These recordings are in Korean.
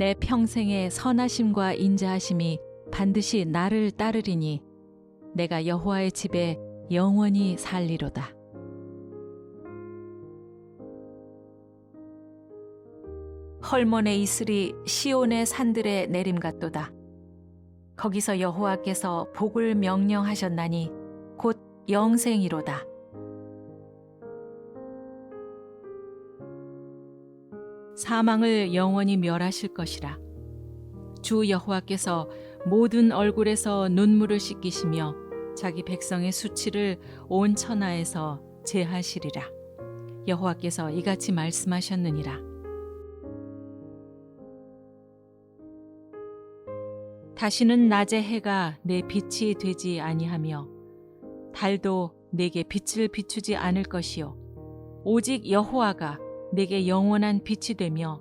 내 평생의 선하심과 인자하심이 반드시 나를 따르리니 내가 여호와의 집에 영원히 살리로다. 헐몬의 이슬이 시온의 산들에 내림 같도다. 거기서 여호와께서 복을 명령하셨나니 곧 영생이로다. 사망을 영원히 멸하실 것이라. 주 여호와께서 모든 얼굴에서 눈물을 씻기시며 자기 백성의 수치를 온 천하에서 제하시리라. 여호와께서 이같이 말씀하셨느니라. 다시는 낮의 해가 내 빛이 되지 아니하며 달도 내게 빛을 비추지 않을 것이요 오직 여호와가 내게 영원한 빛이 되며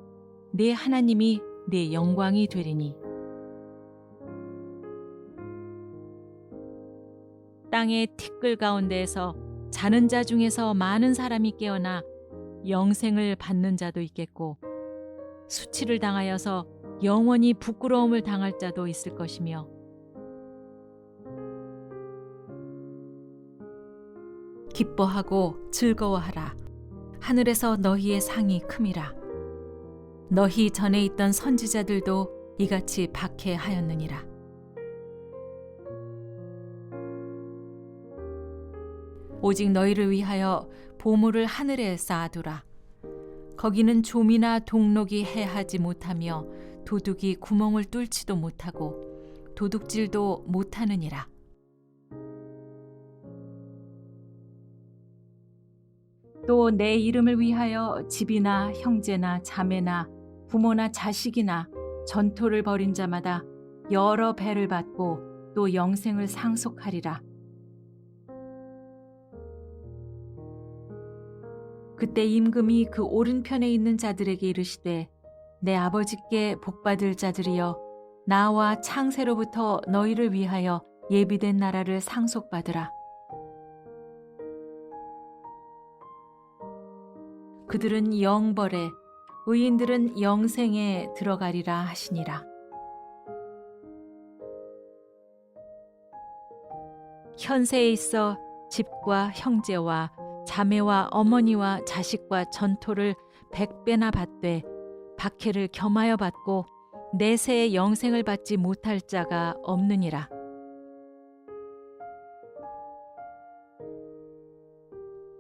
내 하나님이 내 영광이 되리니 땅의 티끌 가운데에서 자는 자 중에서 많은 사람이 깨어나 영생을 받는 자도 있겠고 수치를 당하여서 영원히 부끄러움을 당할 자도 있을 것이며 기뻐하고 즐거워하라. 하늘에서 너희의 상이 큼이라. 너희 전에 있던 선지자들도 이같이 박해하였느니라. 오직 너희를 위하여 보물을 하늘에 쌓아두라. 거기는 좀이나 동록이 해하지 못하며 도둑이 구멍을 뚫지도 못하고 도둑질도 못하느니라. 또 내 이름을 위하여 집이나 형제나 자매나 부모나 자식이나 전토를 벌인 자마다 여러 배를 받고 또 영생을 상속하리라. 그때 임금이 그 오른편에 있는 자들에게 이르시되 내 아버지께 복받을 자들이여 나와 창세로부터 너희를 위하여 예비된 나라를 상속받으라. 그들은 영벌에 의인들은 영생에 들어가리라 하시니라. 현세에 있어 집과 형제와 자매와 어머니와 자식과 전토를 100배나 받되 박해를 겸하여 받고 내세의 영생을 받지 못할 자가 없느니라.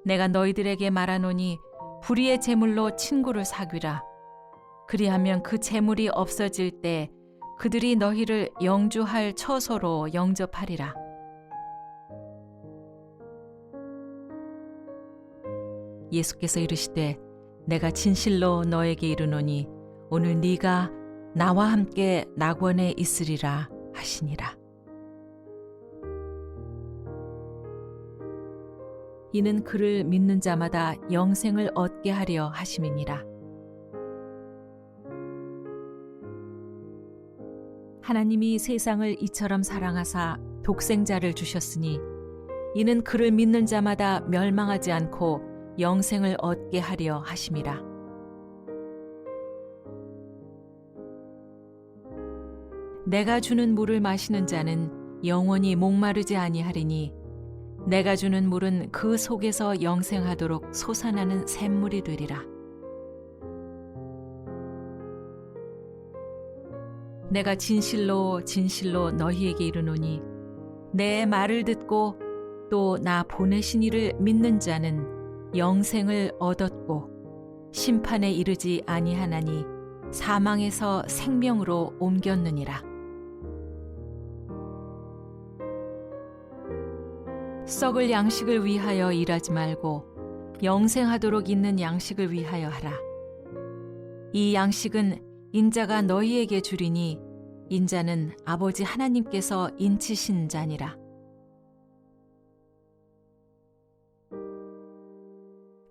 내가 너희들에게 말하노니 불의의 제물로 친구를 사귀라. 그리하면 그 제물이 없어질 때 그들이 너희를 영주할 처소로 영접하리라. 예수께서 이르시되 내가 진실로 너에게 이르노니 오늘 네가 나와 함께 낙원에 있으리라 하시니라. 이는 그를 믿는 자마다 영생을 얻게 하려 하심이니라. 하나님이 세상을 이처럼 사랑하사 독생자를 주셨으니 이는 그를 믿는 자마다 멸망하지 않고 영생을 얻게 하려 하심이라. 내가 주는 물을 마시는 자는 영원히 목마르지 아니하리니 내가 주는 물은 그 속에서 영생하도록 솟아나는 샘물이 되리라. 내가 진실로 진실로 너희에게 이르노니 내 말을 듣고 또 나 보내신 이를 믿는 자는 영생을 얻었고 심판에 이르지 아니하나니 사망에서 생명으로 옮겼느니라. 썩을 양식을 위하여 일하지 말고 영생하도록 있는 양식을 위하여 하라. 이 양식은 인자가 너희에게 주리니 인자는 아버지 하나님께서 인치신 자니라.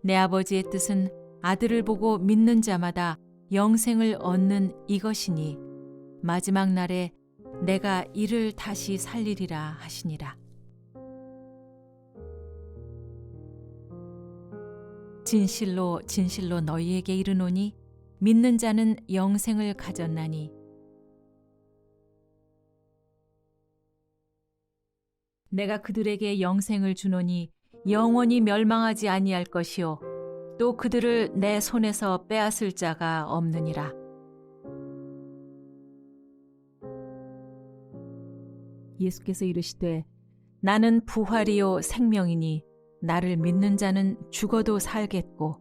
내 아버지의 뜻은 아들을 보고 믿는 자마다 영생을 얻는 이것이니 마지막 날에 내가 이를 다시 살리리라 하시니라. 진실로 진실로 너희에게 이르노니 믿는 자는 영생을 가졌나니 내가 그들에게 영생을 주노니 영원히 멸망하지 아니할 것이요 또 그들을 내 손에서 빼앗을 자가 없느니라. 예수께서 이르시되 나는 부활이요 생명이니 나를 믿는 자는 죽어도 살겠고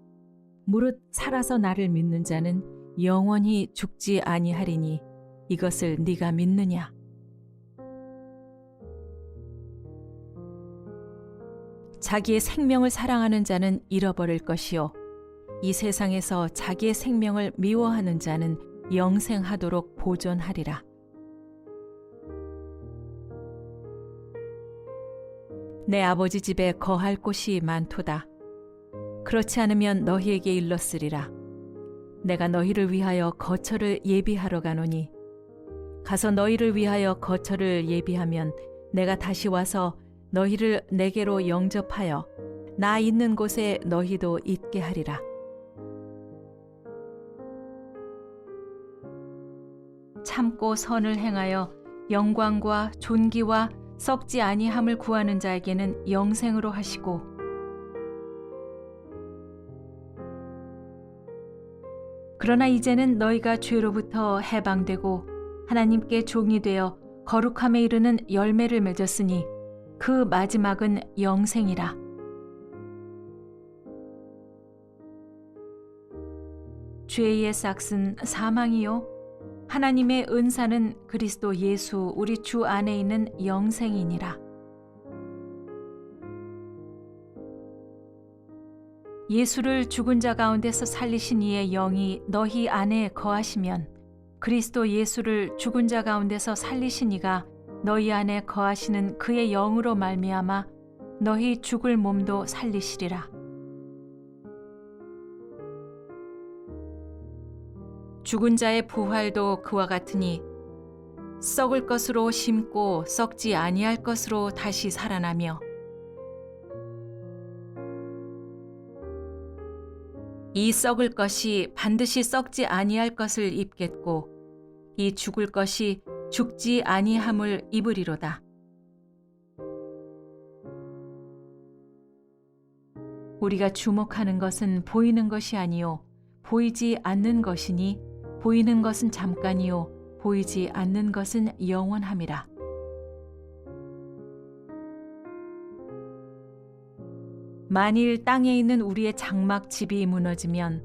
무릇 살아서 나를 믿는 자는 영원히 죽지 아니하리니 이것을 네가 믿느냐? 자기의 생명을 사랑하는 자는 잃어버릴 것이요 이 세상에서 자기의 생명을 미워하는 자는 영생하도록 보존하리라. 내 아버지 집에 거할 곳이 많도다. 그렇지 않으면 너희에게 일렀으리라. 내가 너희를 위하여 거처를 예비하러 가노니 가서 너희를 위하여 거처를 예비하면 내가 다시 와서 너희를 내게로 영접하여 나 있는 곳에 너희도 있게 하리라. 참고 선을 행하여 영광과 존귀와 썩지 아니함을 구하는 자에게는 영생으로 하시고 그러나 이제는 너희가 죄로부터 해방되고 하나님께 종이 되어 거룩함에 이르는 열매를 맺었으니 그 마지막은 영생이라. 죄의 싹은 사망이요 하나님의 은사는 그리스도 예수 우리 주 안에 있는 영생이니라. 예수를 죽은 자 가운데서 살리신 이의 영이 너희 안에 거하시면 그리스도 예수를 죽은 자 가운데서 살리신 이가 너희 안에 거하시는 그의 영으로 말미암아 너희 죽을 몸도 살리시리라. 죽은 자의 부활도 그와 같으니 썩을 것으로 심고 썩지 아니할 것으로 다시 살아나며 이 썩을 것이 반드시 썩지 아니할 것을 입겠고 이 죽을 것이 죽지 아니함을 입으리로다. 우리가 주목하는 것은 보이는 것이 아니요 보이지 않는 것이니 보이는 것은 잠깐이요 보이지 않는 것은 영원함이라. 만일 땅에 있는 우리의 장막 집이 무너지면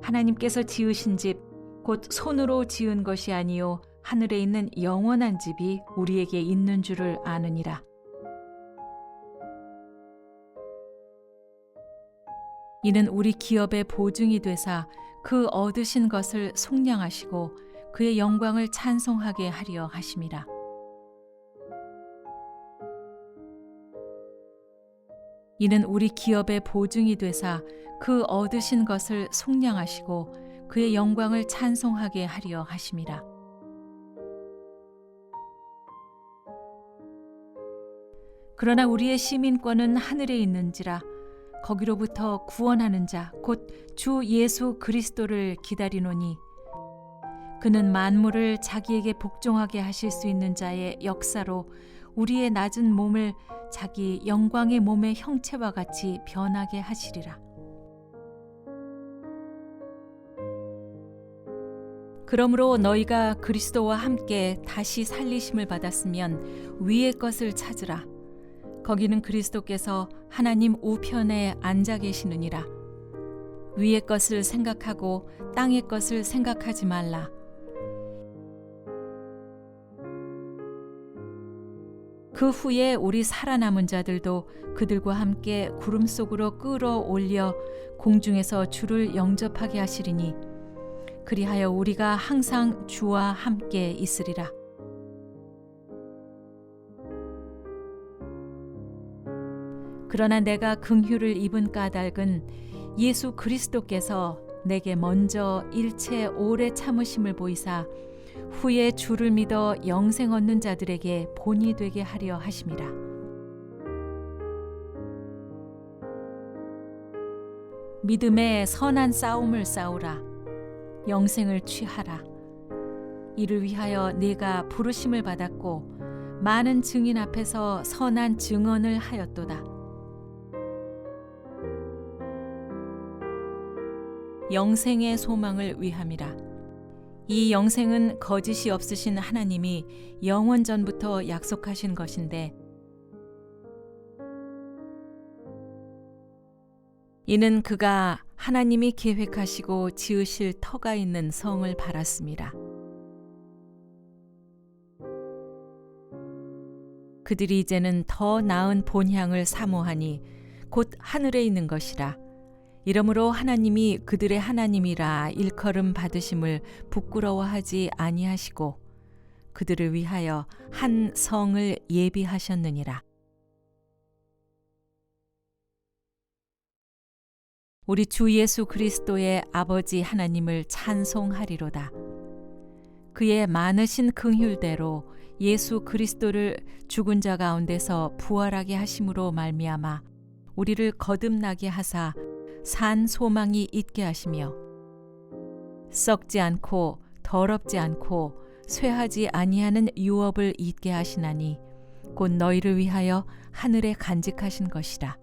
하나님께서 지으신 집 곧 손으로 지은 것이 아니요 하늘에 있는 영원한 집이 우리에게 있는 줄을 아느니라. 이는 우리 기업의 보증이 되사 그 얻으신 것을 속량하시고 그의 영광을 찬송하게 하려 하심이라. 이는 우리 기업의 보증이 되사 그 얻으신 것을 속량하시고 그의 영광을 찬송하게 하려 하심이라. 그러나 우리의 시민권은 하늘에 있는지라 거기로부터 구원하는 자 곧 주 예수 그리스도를 기다리노니 그는 만물을 자기에게 복종하게 하실 수 있는 자의 역사로 우리의 낮은 몸을 자기 영광의 몸의 형체와 같이 변하게 하시리라. 그러므로 너희가 그리스도와 함께 다시 살리심을 받았으면 위의 것을 찾으라. 거기는 그리스도께서 하나님 우편에 앉아 계시느니라. 위의 것을 생각하고 땅의 것을 생각하지 말라. 그 후에 우리 살아남은 자들도 그들과 함께 구름 속으로 끌어올려 공중에서 주를 영접하게 하시리니 그리하여 우리가 항상 주와 함께 있으리라. 그러나 내가 긍휼을 입은 까닭은 예수 그리스도께서 내게 먼저 일체 오래 참으심을 보이사 후에 주를 믿어 영생 얻는 자들에게 본이 되게 하려 하심이라. 믿음의 선한 싸움을 싸우라. 영생을 취하라. 이를 위하여 네가 부르심을 받았고 많은 증인 앞에서 선한 증언을 하였도다. 영생의 소망을 위함이라. 이 영생은 거짓이 없으신 하나님이 영원 전부터 약속하신 것인데 이는 그가 하나님이 계획하시고 지으실 터가 있는 성을 바랐습니다. 그들이 이제는 더 나은 본향을 사모하니 곧 하늘에 있는 것이라. 이러므로 하나님이 그들의 하나님이라 일컬음 받으심을 부끄러워하지 아니하시고 그들을 위하여 한 성을 예비하셨느니라. 우리 주 예수 그리스도의 아버지 하나님을 찬송하리로다. 그의 많으신 긍휼대로 예수 그리스도를 죽은 자 가운데서 부활하게 하심으로 말미암아 우리를 거듭나게 하사 산 소망이 있게 하시며 썩지 않고 더럽지 않고 쇠하지 아니하는 유업을 잊게 하시나니 곧 너희를 위하여 하늘에 간직하신 것이라.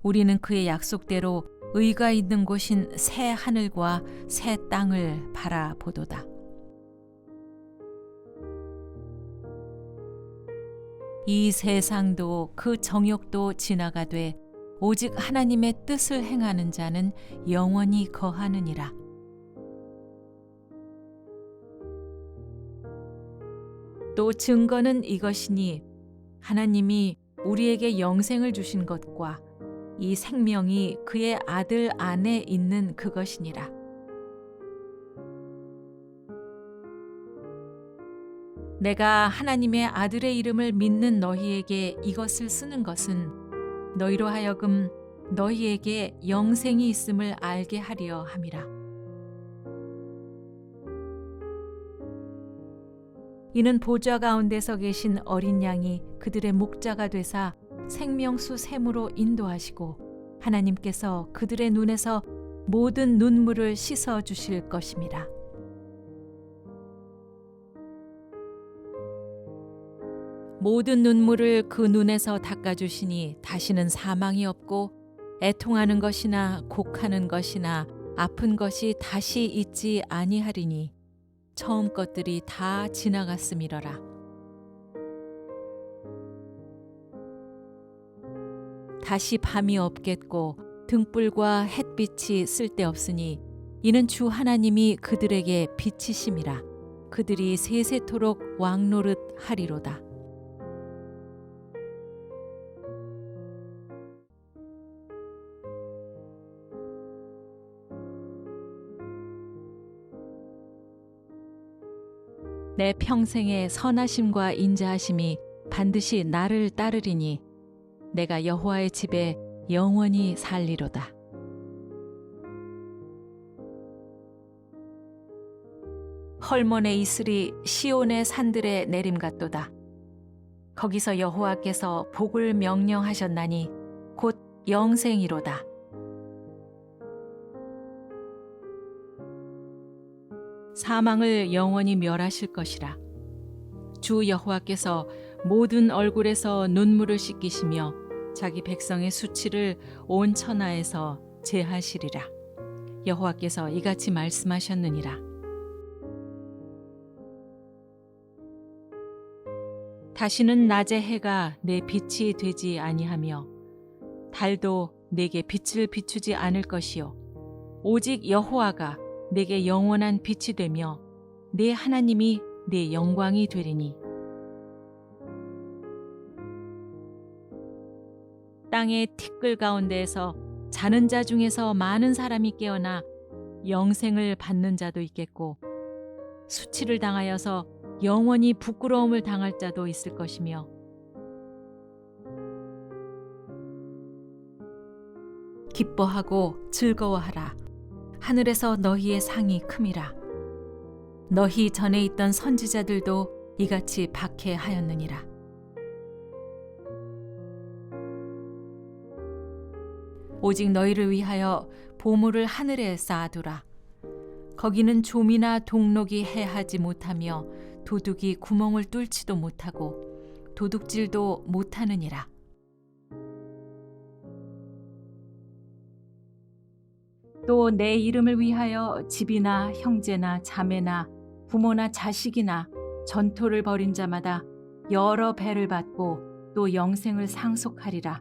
우리는 그의 약속대로 의가 있는 곳인 새 하늘과 새 땅을 바라보도다. 이 세상도 그 정욕도 지나가되 오직 하나님의 뜻을 행하는 자는 영원히 거하느니라. 또 증거는 이것이니 하나님이 우리에게 영생을 주신 것과 이 생명이 그의 아들 안에 있는 그것이니라. 내가 하나님의 아들의 이름을 믿는 너희에게 이것을 쓰는 것은 너희로 하여금 너희에게 영생이 있음을 알게 하려 함이라. 이는 보좌 가운데서 계신 어린 양이 그들의 목자가 되사 생명수 샘으로 인도하시고 하나님께서 그들의 눈에서 모든 눈물을 씻어 주실 것임이라. 모든 눈물을 그 눈에서 닦아주시니 다시는 사망이 없고 애통하는 것이나 곡하는 것이나 아픈 것이 다시 있지 아니하리니 처음 것들이 다 지나갔음이러라. 다시 밤이 없겠고 등불과 햇빛이 쓸데없으니 이는 주 하나님이 그들에게 빛이심이라. 그들이 세세토록 왕노릇 하리로다. 내 평생의 선하심과 인자하심이 반드시 나를 따르리니 내가 여호와의 집에 영원히 살리로다. 헐몬의 이슬이 시온의 산들에 내림 같도다. 거기서 여호와께서 복을 명령하셨나니 곧 영생이로다. 사망을 영원히 멸하실 것이라. 주 여호와께서 모든 얼굴에서 눈물을 씻기시며 자기 백성의 수치를 온 천하에서 제하시리라. 여호와께서 이같이 말씀하셨느니라. 다시는 낮의 해가 내 빛이 되지 아니하며 달도 내게 빛을 비추지 않을 것이요 오직 여호와가 내게 영원한 빛이 되며 내 하나님이 내 영광이 되리니 땅의 티끌 가운데에서 자는 자 중에서 많은 사람이 깨어나 영생을 받는 자도 있겠고 수치를 당하여서 영원히 부끄러움을 당할 자도 있을 것이며 기뻐하고 즐거워하라. 하늘에서 너희의 상이 큼이라. 너희 전에 있던 선지자들도 이같이 박해하였느니라. 오직 너희를 위하여 보물을 하늘에 쌓아두라. 거기는 좀이나 동록이 해하지 못하며 도둑이 구멍을 뚫지도 못하고 도둑질도 못하느니라. 또 내 이름을 위하여 집이나 형제나 자매나 부모나 자식이나 전토를 벌인 자마다 여러 배를 받고 또 영생을 상속하리라.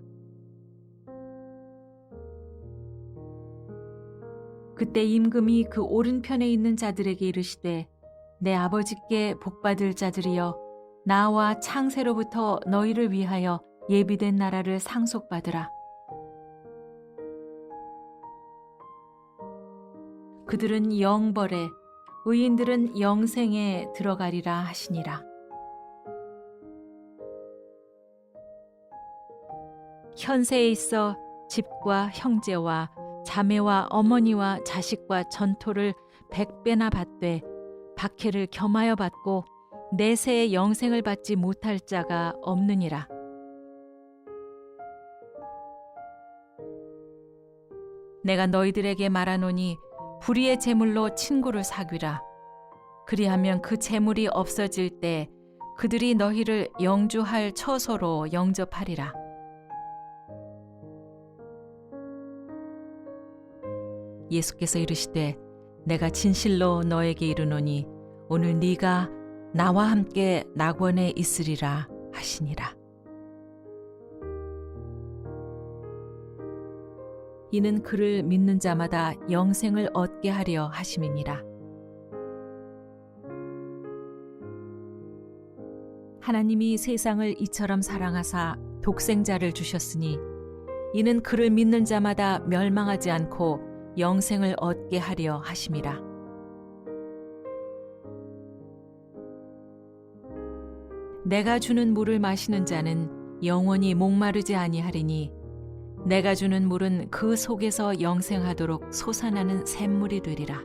그때 임금이 그 오른편에 있는 자들에게 이르시되 내 아버지께 복받을 자들이여 나와 창세로부터 너희를 위하여 예비된 나라를 상속받으라. 그들은 영벌에 의인들은 영생에 들어가리라 하시니라. 현세에 있어 집과 형제와 자매와 어머니와 자식과 전토를 100배나 받되 박해를 겸하여 받고 내세의 영생을 받지 못할 자가 없느니라. 내가 너희들에게 말하노니 불의의 재물로 친구를 사귀라. 그리하면 그 재물이 없어질 때 그들이 너희를 영주할 처소로 영접하리라. 예수께서 이르시되 내가 진실로 너에게 이르노니 오늘 네가 나와 함께 낙원에 있으리라 하시니라. 이는 그를 믿는 자마다 영생을 얻게 하려 하심이니라. 하나님이 세상을 이처럼 사랑하사 독생자를 주셨으니 이는 그를 믿는 자마다 멸망하지 않고 영생을 얻게 하려 하심이라. 내가 주는 물을 마시는 자는 영원히 목마르지 아니하리니 내가 주는 물은 그 속에서 영생하도록 솟아나는 샘물이 되리라.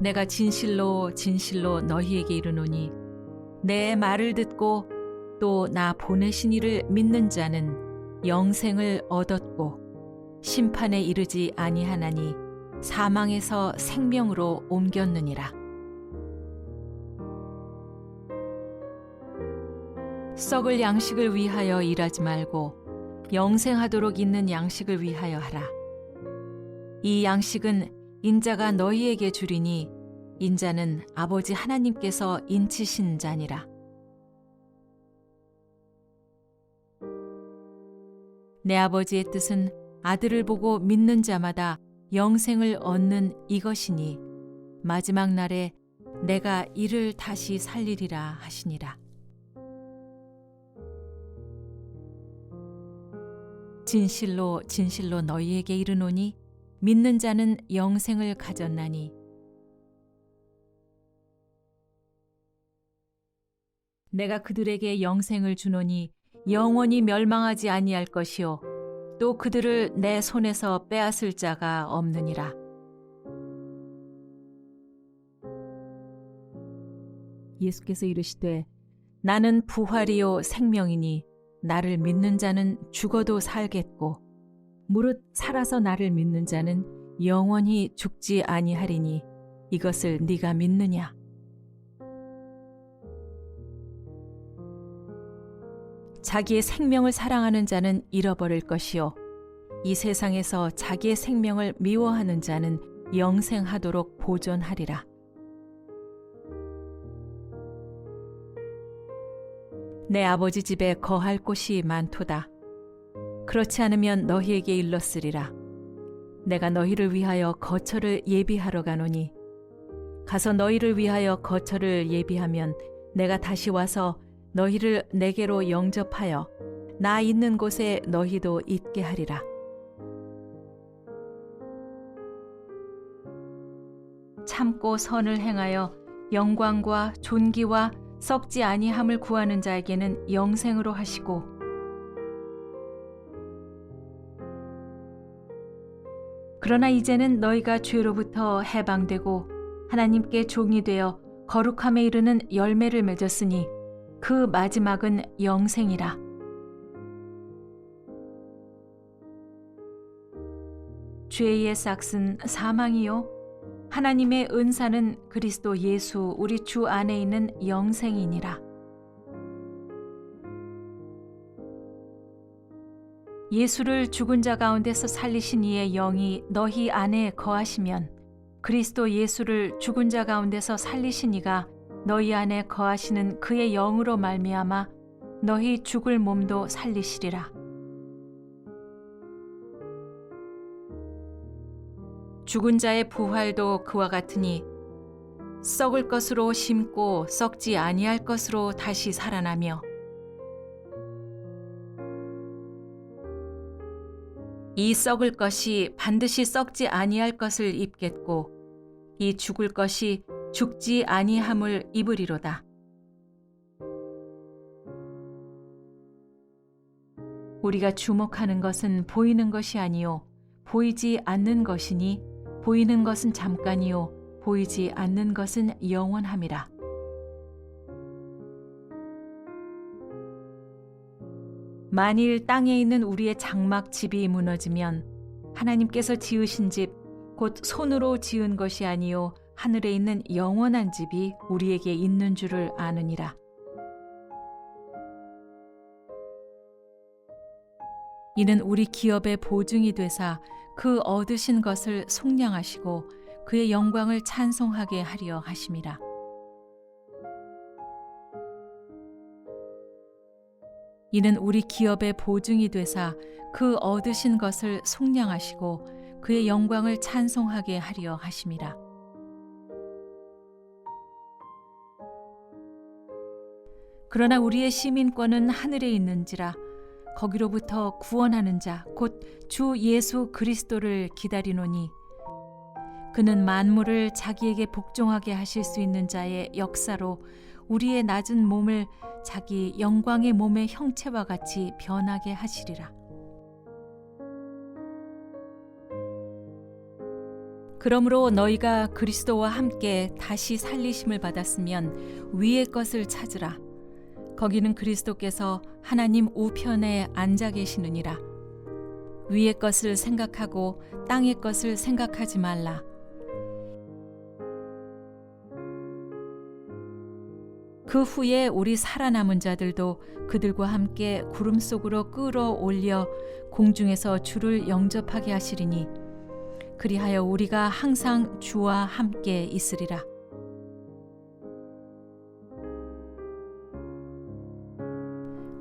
내가 진실로 진실로 너희에게 이르노니 내 말을 듣고 또 나 보내신 이를 믿는 자는 영생을 얻었고 심판에 이르지 아니하나니 사망에서 생명으로 옮겼느니라. 썩을 양식을 위하여 일하지 말고 영생하도록 있는 양식을 위하여 하라. 이 양식은 인자가 너희에게 주리니 인자는 아버지 하나님께서 인치신 자니라. 내 아버지의 뜻은 아들을 보고 믿는 자마다 영생을 얻는 이것이니 마지막 날에 내가 이를 다시 살리리라 하시니라. 진실로 진실로 너희에게 이르노니 믿는 자는 영생을 가졌나니 내가 그들에게 영생을 주노니 영원히 멸망하지 아니할 것이요 또 그들을 내 손에서 빼앗을 자가 없느니라. 예수께서 이르시되 나는 부활이요 생명이니 나를 믿는 자는 죽어도 살겠고 무릇 살아서 나를 믿는 자는 영원히 죽지 아니하리니 이것을 네가 믿느냐? 자기의 생명을 사랑하는 자는 잃어버릴 것이요 이 세상에서 자기의 생명을 미워하는 자는 영생하도록 보존하리라. 내 아버지 집에 거할 곳이 많도다. 그렇지 않으면 너희에게 일렀으리라. 내가 너희를 위하여 거처를 예비하러 가노니 가서 너희를 위하여 거처를 예비하면 내가 다시 와서 너희를 내게로 영접하여 나 있는 곳에 너희도 있게 하리라. 참고 선을 행하여 영광과 존귀와 썩지 아니함을 구하는 자에게는 영생으로 하시고 그러나 이제는 너희가 죄로부터 해방되고 하나님께 종이 되어 거룩함에 이르는 열매를 맺었으니 그 마지막은 영생이라. 죄의 삭은 사망이요 하나님의 은사는 그리스도 예수 우리 주 안에 있는 영생이니라. 예수를 죽은 자 가운데서 살리신 이의 영이 너희 안에 거하시면 그리스도 예수를 죽은 자 가운데서 살리신 이가 너희 안에 거하시는 그의 영으로 말미암아 너희 죽을 몸도 살리시리라. 죽은 자의 부활도 그와 같으니 썩을 것으로 심고 썩지 아니할 것으로 다시 살아나며 이 썩을 것이 반드시 썩지 아니할 것을 입겠고 이 죽을 것이 죽지 아니함을 입으리로다. 우리가 주목하는 것은 보이는 것이 아니요 보이지 않는 것이니 보이는 것은 잠깐이요 보이지 않는 것은 영원함이라. 만일 땅에 있는 우리의 장막 집이 무너지면 하나님께서 지으신 집 곧 손으로 지은 것이 아니요 하늘에 있는 영원한 집이 우리에게 있는 줄을 아느니라. 이는 우리 기업의 보증이 되사 그 얻으신 것을 속량하시고 그의 영광을 찬송하게 하려 하심이라. 이는 우리 기업의 보증이 되사 그 얻으신 것을 속량하시고 그의 영광을 찬송하게 하려 하심이라. 그러나 우리의 시민권은 하늘에 있는지라 거기로부터 구원하는 자 곧 주 예수 그리스도를 기다리노니 그는 만물을 자기에게 복종하게 하실 수 있는 자의 역사로 우리의 낮은 몸을 자기 영광의 몸의 형체와 같이 변하게 하시리라. 그러므로 너희가 그리스도와 함께 다시 살리심을 받았으면 위의 것을 찾으라. 거기는 그리스도께서 하나님 우편에 앉아 계시느니라. 위의 것을 생각하고 땅의 것을 생각하지 말라. 그 후에 우리 살아남은 자들도 그들과 함께 구름 속으로 끌어올려 공중에서 주를 영접하게 하시리니 그리하여 우리가 항상 주와 함께 있으리라.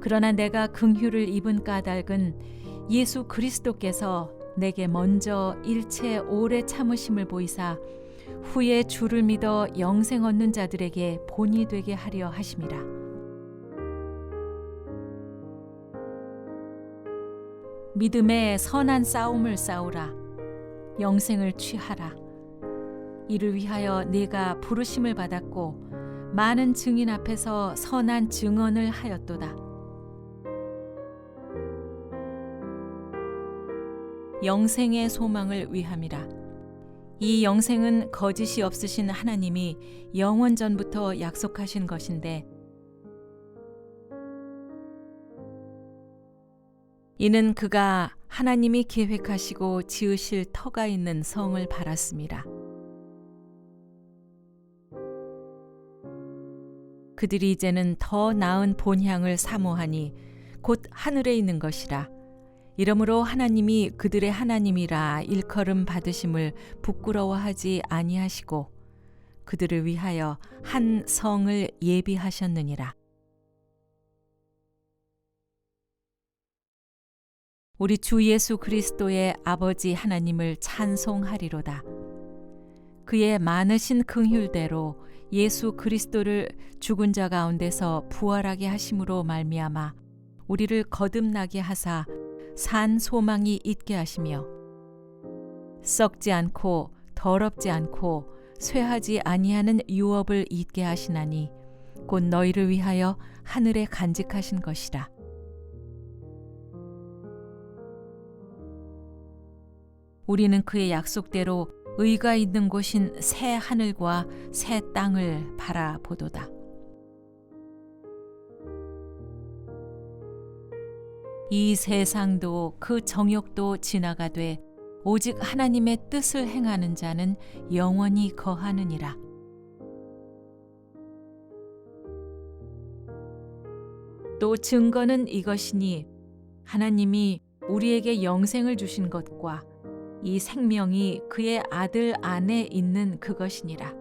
그러나 내가 긍휼을 입은 까닭은 예수 그리스도께서 내게 먼저 일체 오래 참으심을 보이사 후에 주를 믿어 영생 얻는 자들에게 본이 되게 하려 하심이라. 믿음의 선한 싸움을 싸우라. 영생을 취하라. 이를 위하여 네가 부르심을 받았고 많은 증인 앞에서 선한 증언을 하였도다. 영생의 소망을 위함이라. 이 영생은 거짓이 없으신 하나님이 영원 전부터 약속하신 것인데 이는 그가 하나님이 계획하시고 지으실 터가 있는 성을 바랐습니다. 그들이 이제는 더 나은 본향을 사모하니 곧 하늘에 있는 것이라. 이러므로 하나님이 그들의 하나님이라 일컬음 받으심을 부끄러워하지 아니하시고 그들을 위하여 한 성을 예비하셨느니라. 우리 주 예수 그리스도의 아버지 하나님을 찬송하리로다. 그의 많으신 긍휼대로 예수 그리스도를 죽은 자 가운데서 부활하게 하심으로 말미암아 우리를 거듭나게 하사 산 소망이 있게 하시며 썩지 않고 더럽지 않고 쇠하지 아니하는 유업을 있게 하시나니 곧 너희를 위하여 하늘에 간직하신 것이라. 우리는 그의 약속대로 의가 있는 곳인 새 하늘과 새 땅을 바라보도다. 이 세상도 그 정욕도 지나가되 오직 하나님의 뜻을 행하는 자는 영원히 거하느니라. 또 증거는 이것이니 하나님이 우리에게 영생을 주신 것과 이 생명이 그의 아들 안에 있는 그것이니라.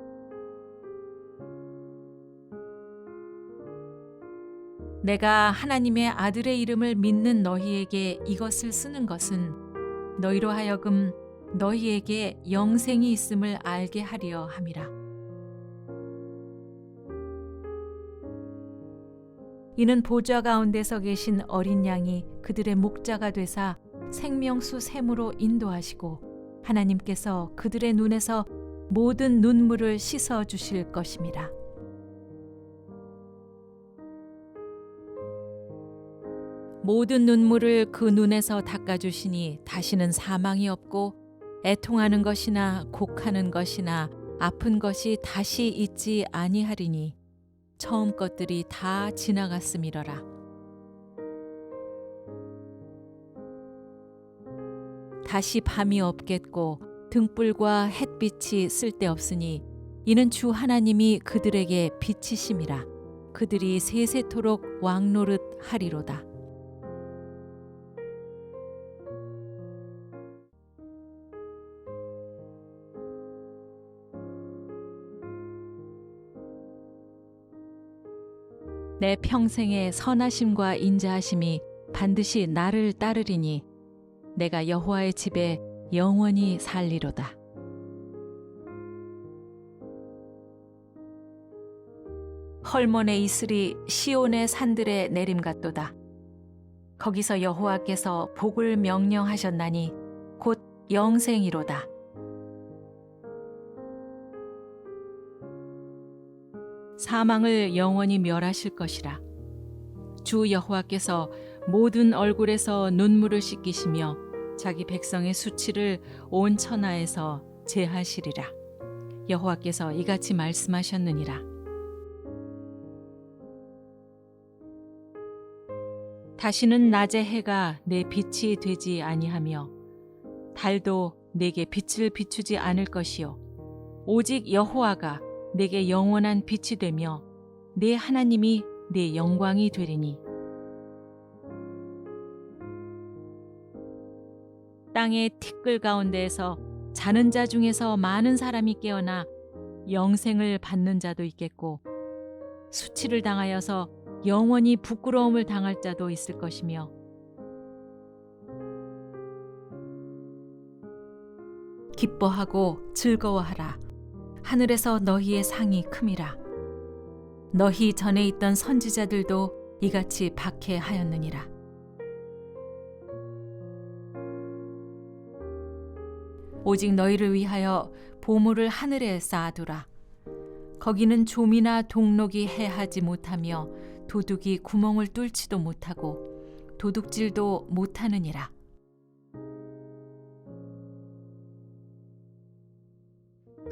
내가 하나님의 아들의 이름을 믿는 너희에게 이것을 쓰는 것은 너희로 하여금 너희에게 영생이 있음을 알게 하려 함이라. 이는 보좌 가운데서 계신 어린 양이 그들의 목자가 되사 생명수 샘으로 인도하시고 하나님께서 그들의 눈에서 모든 눈물을 씻어 주실 것임이라. 모든 눈물을 그 눈에서 닦아주시니 다시는 사망이 없고 애통하는 것이나 곡하는 것이나 아픈 것이 다시 있지 아니하리니 처음 것들이 다 지나갔음이러라. 다시 밤이 없겠고 등불과 햇빛이 쓸데없으니 이는 주 하나님이 그들에게 빛이심이라. 그들이 세세토록 왕노릇 하리로다. 내 평생의 선하심과 인자하심이 반드시 나를 따르리니 내가 여호와의 집에 영원히 살리로다. 헐몬의 이슬이 시온의 산들에 내림 같도다. 거기서 여호와께서 복을 명령하셨나니 곧 영생이로다. 사망을 영원히 멸하실 것이라. 주 여호와께서 모든 얼굴에서 눈물을 씻기시며 자기 백성의 수치를 온 천하에서 제하시리라. 여호와께서 이같이 말씀하셨느니라. 다시는 낮의 해가 내 빛이 되지 아니하며 달도 내게 빛을 비추지 않을 것이요 오직 여호와가 내게 영원한 빛이 되며 내 하나님이 내 영광이 되리니 땅의 티끌 가운데에서 자는 자 중에서 많은 사람이 깨어나 영생을 받는 자도 있겠고 수치를 당하여서 영원히 부끄러움을 당할 자도 있을 것이며 기뻐하고 즐거워하라. 하늘에서 너희의 상이 큼이라. 너희 전에 있던 선지자들도 이같이 박해하였느니라. 오직 너희를 위하여 보물을 하늘에 쌓아두라. 거기는 좀이나 동록이 해하지 못하며 도둑이 구멍을 뚫지도 못하고 도둑질도 못하느니라.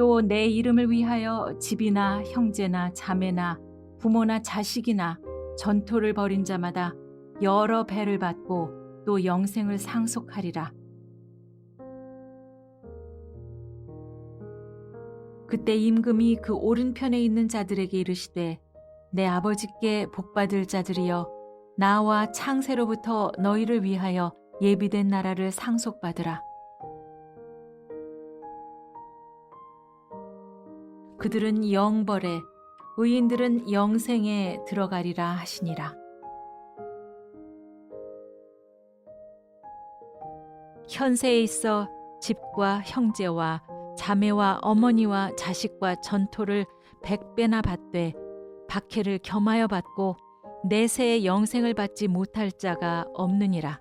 또 내 이름을 위하여 집이나 형제나 자매나 부모나 자식이나 전토를 벌인 자마다 여러 배를 받고 또 영생을 상속하리라. 그때 임금이 그 오른편에 있는 자들에게 이르시되 내 아버지께 복받을 자들이여 나와 창세로부터 너희를 위하여 예비된 나라를 상속받으라. 그들은 영벌에 의인들은 영생에 들어가리라 하시니라. 현세에 있어 집과 형제와 자매와 어머니와 자식과 전토를 100배나 받되 박해를 겸하여 받고 내세의 영생을 받지 못할 자가 없느니라.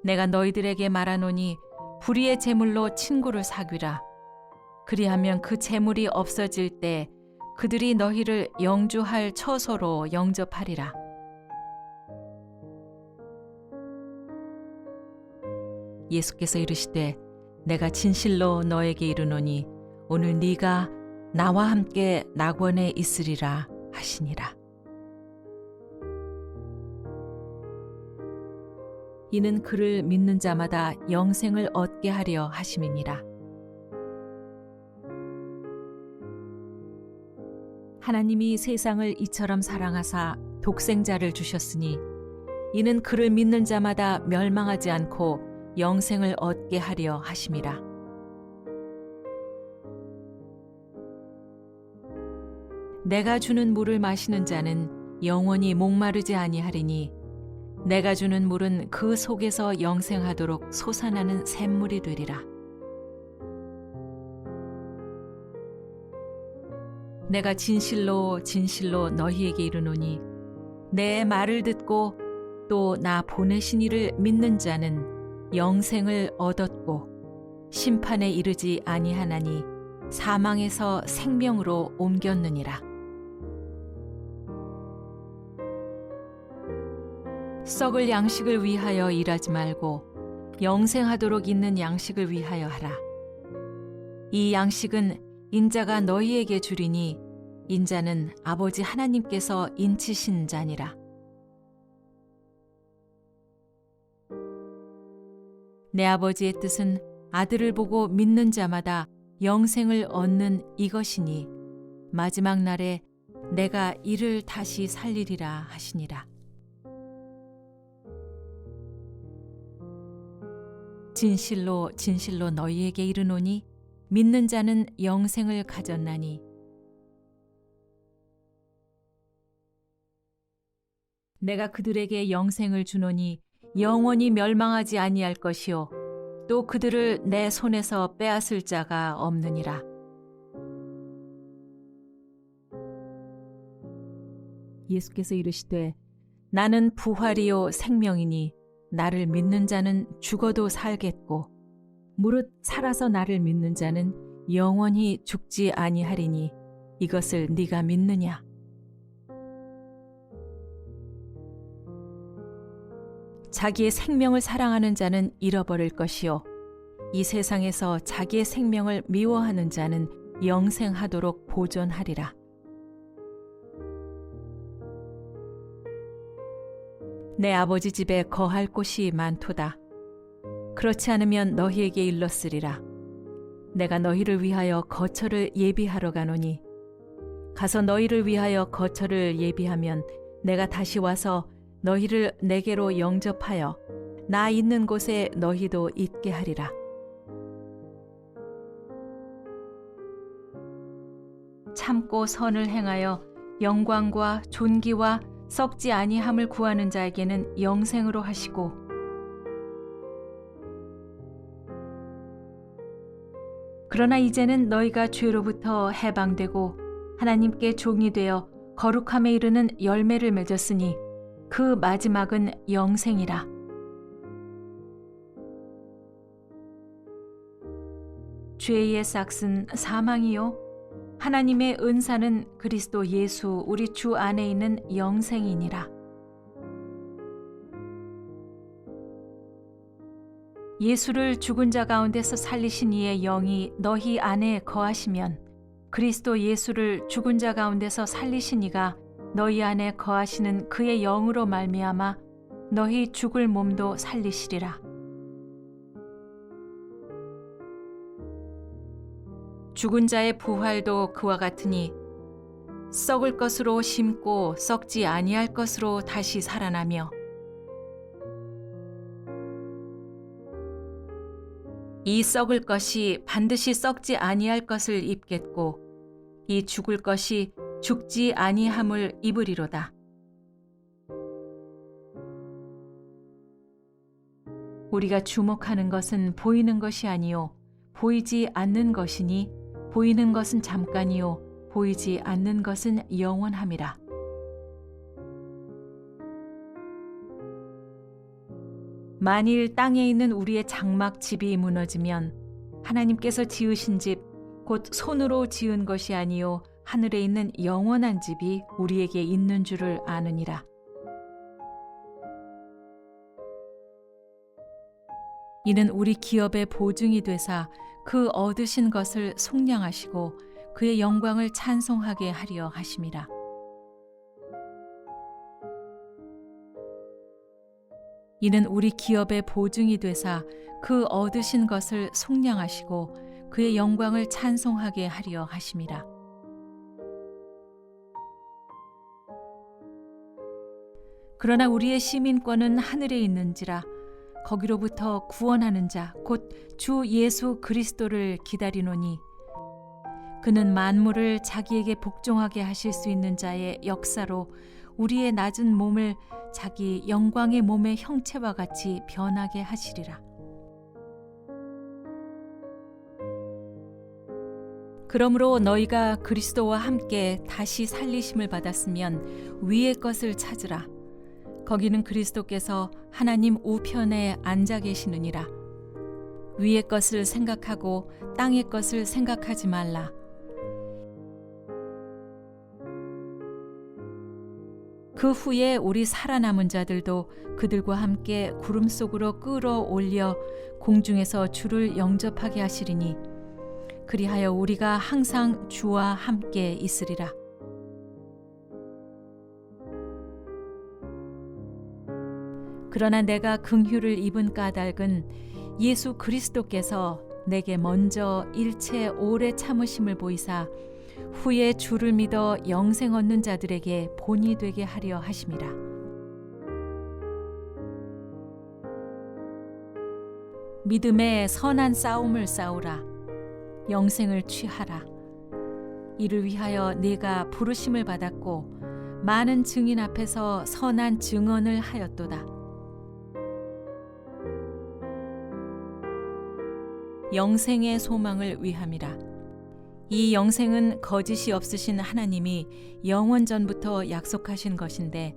내가 너희들에게 말하노니 불의의 제물로 친구를 사귀라. 그리하면 그 제물이 없어질 때 그들이 너희를 영주할 처소로 영접하리라. 예수께서 이르시되 내가 진실로 너에게 이르노니 오늘 네가 나와 함께 낙원에 있으리라 하시니라. 이는 그를 믿는 자마다 영생을 얻게 하려 하심이니라. 하나님이 세상을 이처럼 사랑하사 독생자를 주셨으니 이는 그를 믿는 자마다 멸망하지 않고 영생을 얻게 하려 하심이라. 내가 주는 물을 마시는 자는 영원히 목마르지 아니하리니 내가 주는 물은 그 속에서 영생하도록 솟아나는 샘물이 되리라. 내가 진실로 진실로 너희에게 이르노니 내 말을 듣고 또 나 보내신 이를 믿는 자는 영생을 얻었고 심판에 이르지 아니하나니 사망에서 생명으로 옮겼느니라. 썩을 양식을 위하여 일하지 말고 영생하도록 있는 양식을 위하여 하라. 이 양식은 인자가 너희에게 주리니 인자는 아버지 하나님께서 인치신 자니라. 내 아버지의 뜻은 아들을 보고 믿는 자마다 영생을 얻는 이것이니 마지막 날에 내가 이를 다시 살리리라 하시니라. 진실로 진실로 너희에게 이르노니 믿는 자는 영생을 가졌나니 내가 그들에게 영생을 주노니 영원히 멸망하지 아니할 것이요 또 그들을 내 손에서 빼앗을 자가 없느니라. 예수께서 이르시되 나는 부활이요 생명이니 나를 믿는 자는 죽어도 살겠고 무릇 살아서 나를 믿는 자는 영원히 죽지 아니하리니 이것을 네가 믿느냐? 자기의 생명을 사랑하는 자는 잃어버릴 것이요 이 세상에서 자기의 생명을 미워하는 자는 영생하도록 보존하리라. 내 아버지 집에 거할 곳이 많도다. 그렇지 않으면 너희에게 일렀으리라. 내가 너희를 위하여 거처를 예비하러 가노니 가서 너희를 위하여 거처를 예비하면 내가 다시 와서 너희를 내게로 영접하여 나 있는 곳에 너희도 있게 하리라. 참고 선을 행하여 영광과 존귀와 썩지 아니함을 구하는 자에게는 영생으로 하시고 그러나 이제는 너희가 죄로부터 해방되고 하나님께 종이 되어 거룩함에 이르는 열매를 맺었으니 그 마지막은 영생이라. 죄의 싹은 사망이요 하나님의 은사는 그리스도 예수 우리 주 안에 있는 영생이니라. 예수를 죽은 자 가운데서 살리신 이의 영이 너희 안에 거하시면 그리스도 예수를 죽은 자 가운데서 살리신 이가 너희 안에 거하시는 그의 영으로 말미암아 너희 죽을 몸도 살리시리라. 죽은 자의 부활도 그와 같으니 썩을 것으로 심고 썩지 아니할 것으로 다시 살아나며 이 썩을 것이 반드시 썩지 아니할 것을 입겠고 이 죽을 것이 죽지 아니함을 입으리로다. 우리가 주목하는 것은 보이는 것이 아니요 보이지 않는 것이니 보이는 것은 잠깐이요 보이지 않는 것은 영원함이라. 만일 땅에 있는 우리의 장막 집이 무너지면 하나님께서 지으신 집 곧 손으로 지은 것이 아니요 하늘에 있는 영원한 집이 우리에게 있는 줄을 아느니라. 이는 우리 기업의 보증이 되사 그 얻으신 것을 속량하시고 그의 영광을 찬송하게 하려 하심이라. 이는 우리 기업의 보증이 되사 그 얻으신 것을 속량하시고 그의 영광을 찬송하게 하려 하심이라. 그러나 우리의 시민권은 하늘에 있는지라 거기로부터 구원하는 자 곧 주 예수 그리스도를 기다리노니 그는 만물을 자기에게 복종하게 하실 수 있는 자의 역사로 우리의 낮은 몸을 자기 영광의 몸의 형체와 같이 변하게 하시리라. 그러므로 너희가 그리스도와 함께 다시 살리심을 받았으면 위의 것을 찾으라. 거기는 그리스도께서 하나님 우편에 앉아 계시느니라. 위의 것을 생각하고 땅의 것을 생각하지 말라. 그 후에 우리 살아남은 자들도 그들과 함께 구름 속으로 끌어올려 공중에서 주를 영접하게 하시리니 그리하여 우리가 항상 주와 함께 있으리라. 그러나 내가 긍휼을 입은 까닭은 예수 그리스도께서 내게 먼저 일체 오래 참으심을 보이사 후에 주를 믿어 영생 얻는 자들에게 본이 되게 하려 하심이라. 믿음의 선한 싸움을 싸우라. 영생을 취하라. 이를 위하여 네가 부르심을 받았고 많은 증인 앞에서 선한 증언을 하였도다. 영생의 소망을 위함이라. 이 영생은 거짓이 없으신 하나님이 영원 전부터 약속하신 것인데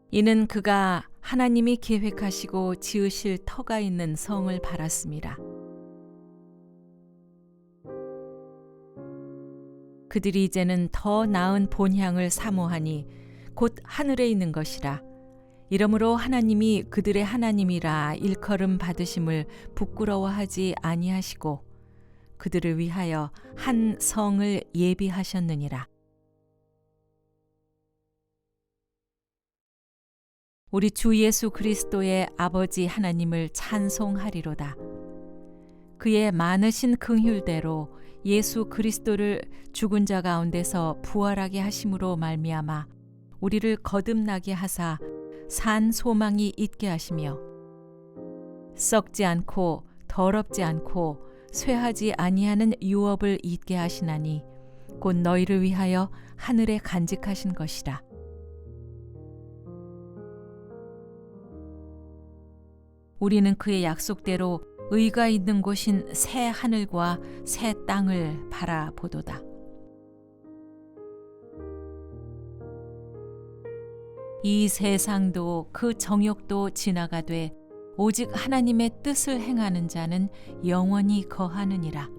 이는 그가 하나님이 계획하시고 지으실 터가 있는 성을 바랐습니다. 그들이 이제는 더 나은 본향을 사모하니 곧 하늘에 있는 것이라. 이러므로 하나님이 그들의 하나님이라 일컬음 받으심을 부끄러워하지 아니하시고 그들을 위하여 한 성을 예비하셨느니라. 우리 주 예수 그리스도의 아버지 하나님을 찬송하리로다. 그의 많으신 긍휼대로 예수 그리스도를 죽은 자 가운데서 부활하게 하심으로 말미암아 우리를 거듭나게 하사 산 소망이 있게 하시며 썩지 않고 더럽지 않고 쇠하지 아니하는 유업을 잊게 하시나니 곧 너희를 위하여 하늘에 간직하신 것이라. 우리는 그의 약속대로 의가 있는 곳인 새 하늘과 새 땅을 바라보도다. 이 세상도 그 정욕도 지나가되 오직 하나님의 뜻을 행하는 자는 영원히 거하느니라.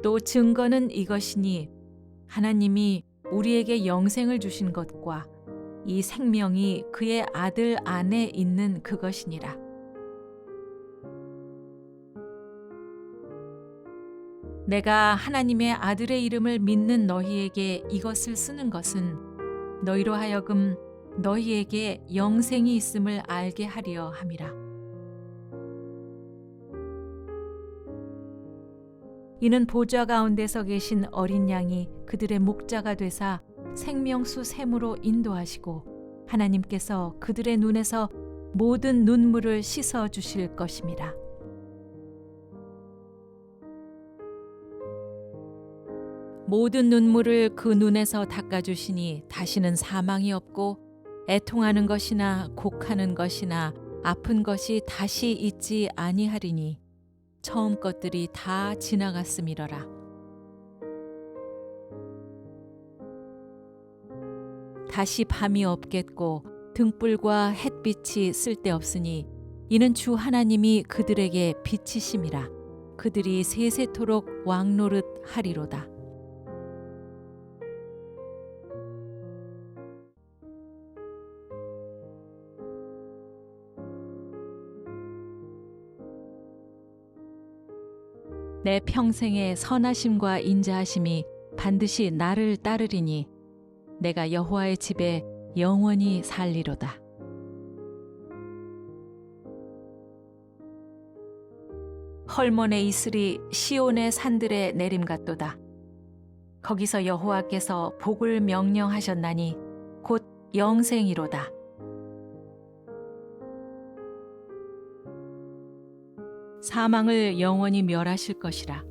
또 증거는 이것이니 하나님이 우리에게 영생을 주신 것과 이 생명이 그의 아들 안에 있는 그것이니라. 내가 하나님의 아들의 이름을 믿는 너희에게 이것을 쓰는 것은 너희로 하여금 너희에게 영생이 있음을 알게 하려 함이라. 이는 보좌 가운데서 계신 어린 양이 그들의 목자가 되사 생명수 샘으로 인도하시고 하나님께서 그들의 눈에서 모든 눈물을 씻어 주실 것임이라. 모든 눈물을 그 눈에서 닦아주시니 다시는 사망이 없고 애통하는 것이나 곡하는 것이나 아픈 것이 다시 있지 아니하리니 처음 것들이 다 지나갔음이러라. 다시 밤이 없겠고 등불과 햇빛이 쓸데없으니 이는 주 하나님이 그들에게 빛이심이라. 그들이 세세토록 왕노릇 하리로다. 내 평생의 선하심과 인자하심이 반드시 나를 따르리니 내가 여호와의 집에 영원히 살리로다. 헐몬의 이슬이 시온의 산들에 내림 같도다. 거기서 여호와께서 복을 명령하셨나니 곧 영생이로다. 사망을 영원히 멸하실 것이라.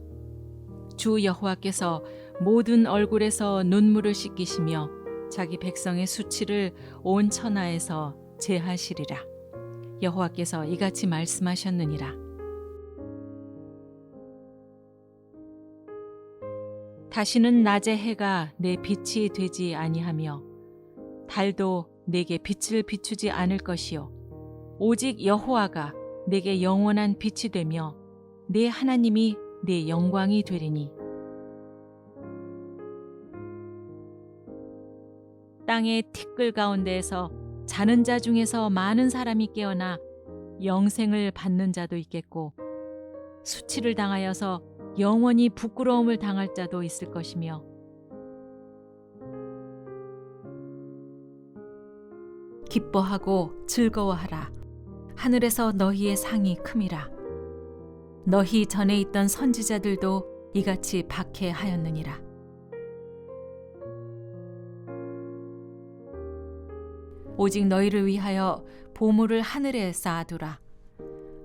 주 여호와께서 모든 얼굴에서 눈물을 씻기시며 자기 백성의 수치를 온 천하에서 제하시리라. 여호와께서 이같이 말씀하셨느니라. 다시는 낮의 해가 내 빛이 되지 아니하며 달도 내게 빛을 비추지 않을 것이요 오직 여호와가 내게 영원한 빛이 되며 내 하나님이 내 영광이 되리니 땅의 티끌 가운데에서 자는 자 중에서 많은 사람이 깨어나 영생을 받는 자도 있겠고 수치를 당하여서 영원히 부끄러움을 당할 자도 있을 것이며 기뻐하고 즐거워하라. 하늘에서 너희의 상이 큼이라. 너희 전에 있던 선지자들도 이같이 박해하였느니라. 오직 너희를 위하여 보물을 하늘에 쌓아두라.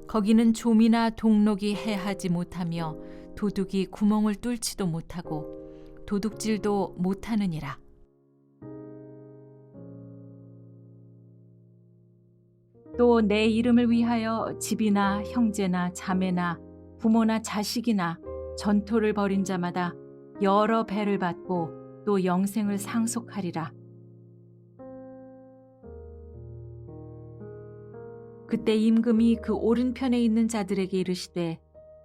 거기는 좀이나 동록이 해하지 못하며 도둑이 구멍을 뚫지도 못하고 도둑질도 못하느니라. 또 내 이름을 위하여 집이나 형제나 자매나 부모나 자식이나 전토를 벌인 자마다 여러 배를 받고 또 영생을 상속하리라. 그때 임금이 그 오른편에 있는 자들에게 이르시되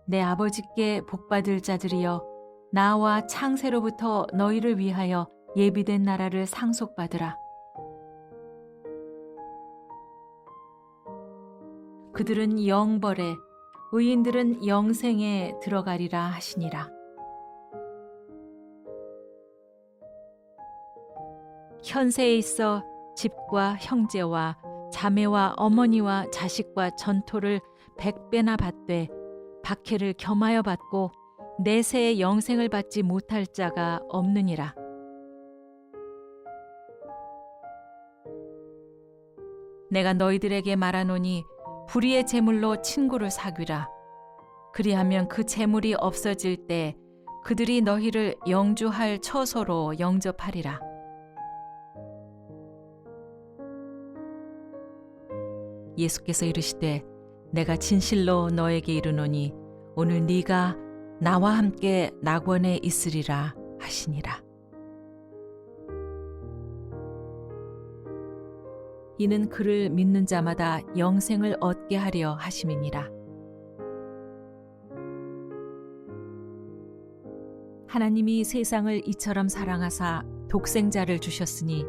내 아버지께 복받을 자들이여 나와 창세로부터 너희를 위하여 예비된 나라를 상속받으라. 그들은 영벌에 의인들은 영생에 들어가리라 하시니라. 현세에 있어 집과 형제와 자매와 어머니와 자식과 전토를 100배나 받되 박해를 겸하여 받고 내세의 영생을 받지 못할 자가 없느니라. 내가 너희들에게 말하노니 불의의 제물로 친구를 사귀라. 그리하면 그 제물이 없어질 때 그들이 너희를 영주할 처소로 영접하리라. 예수께서 이르시되 내가 진실로 너에게 이르노니 오늘 네가 나와 함께 낙원에 있으리라 하시니라. 이는 그를 믿는 자마다 영생을 얻게 하려 하심이니라. 하나님이 세상을 이처럼 사랑하사 독생자를 주셨으니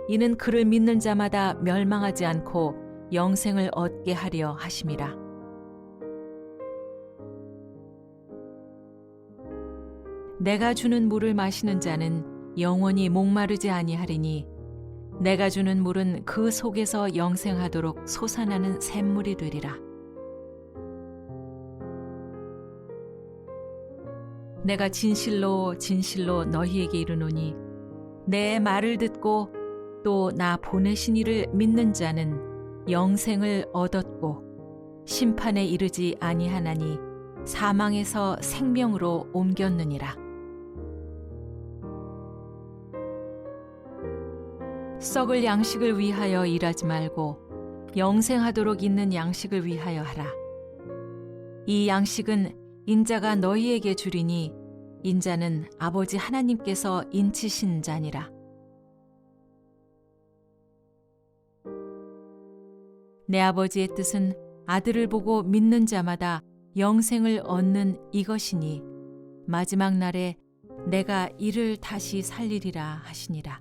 이는 그를 믿는 자마다 멸망하지 않고 영생을 얻게 하려 하심이라. 내가 주는 물을 마시는 자는 영원히 목마르지 아니하리니 내가 주는 물은 그 속에서 영생하도록 솟아나는 샘물이 되리라. 내가 진실로 진실로 너희에게 이르노니 내 말을 듣고 또 나 보내신 이를 믿는 자는 영생을 얻었고 심판에 이르지 아니하나니 사망에서 생명으로 옮겼느니라. 썩을 양식을 위하여 일하지 말고 영생하도록 있는 양식을 위하여 하라. 이 양식은 인자가 너희에게 주리니 인자는 아버지 하나님께서 인치신 자니라. 내 아버지의 뜻은 아들을 보고 믿는 자마다 영생을 얻는 이것이니 마지막 날에 내가 이를 다시 살리리라 하시니라.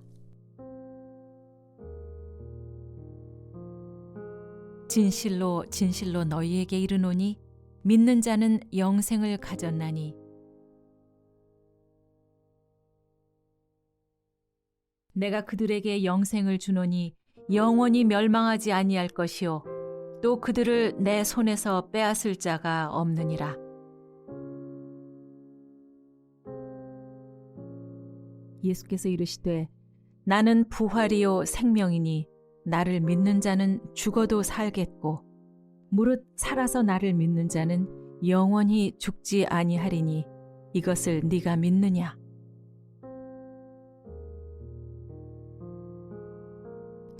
진실로 진실로 너희에게 이르노니 믿는 자는 영생을 가졌나니 내가 그들에게 영생을 주노니 영원히 멸망하지 아니할 것이요 또 그들을 내 손에서 빼앗을 자가 없느니라. 예수께서 이르시되 나는 부활이요 생명이니 나를 믿는 자는 죽어도 살겠고 무릇 살아서 나를 믿는 자는 영원히 죽지 아니하리니 이것을 네가 믿느냐?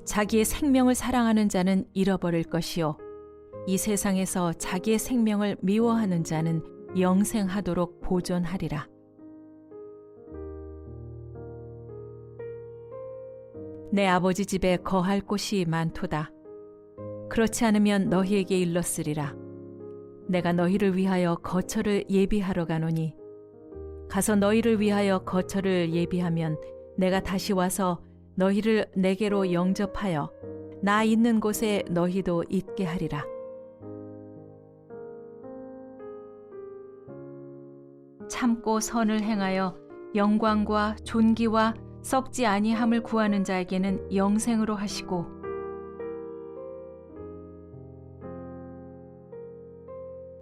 자기의 생명을 사랑하는 자는 잃어버릴 것이요 이 세상에서 자기의 생명을 미워하는 자는 영생하도록 보존하리라. 내 아버지 집에 거할 곳이 많도다. 그렇지 않으면 너희에게 일렀으리라. 내가 너희를 위하여 거처를 예비하러 가노니 가서 너희를 위하여 거처를 예비하면 내가 다시 와서 너희를 내게로 영접하여 나 있는 곳에 너희도 있게 하리라. 참고 선을 행하여 영광과 존귀와 썩지 아니함을 구하는 자에게는 영생으로 하시고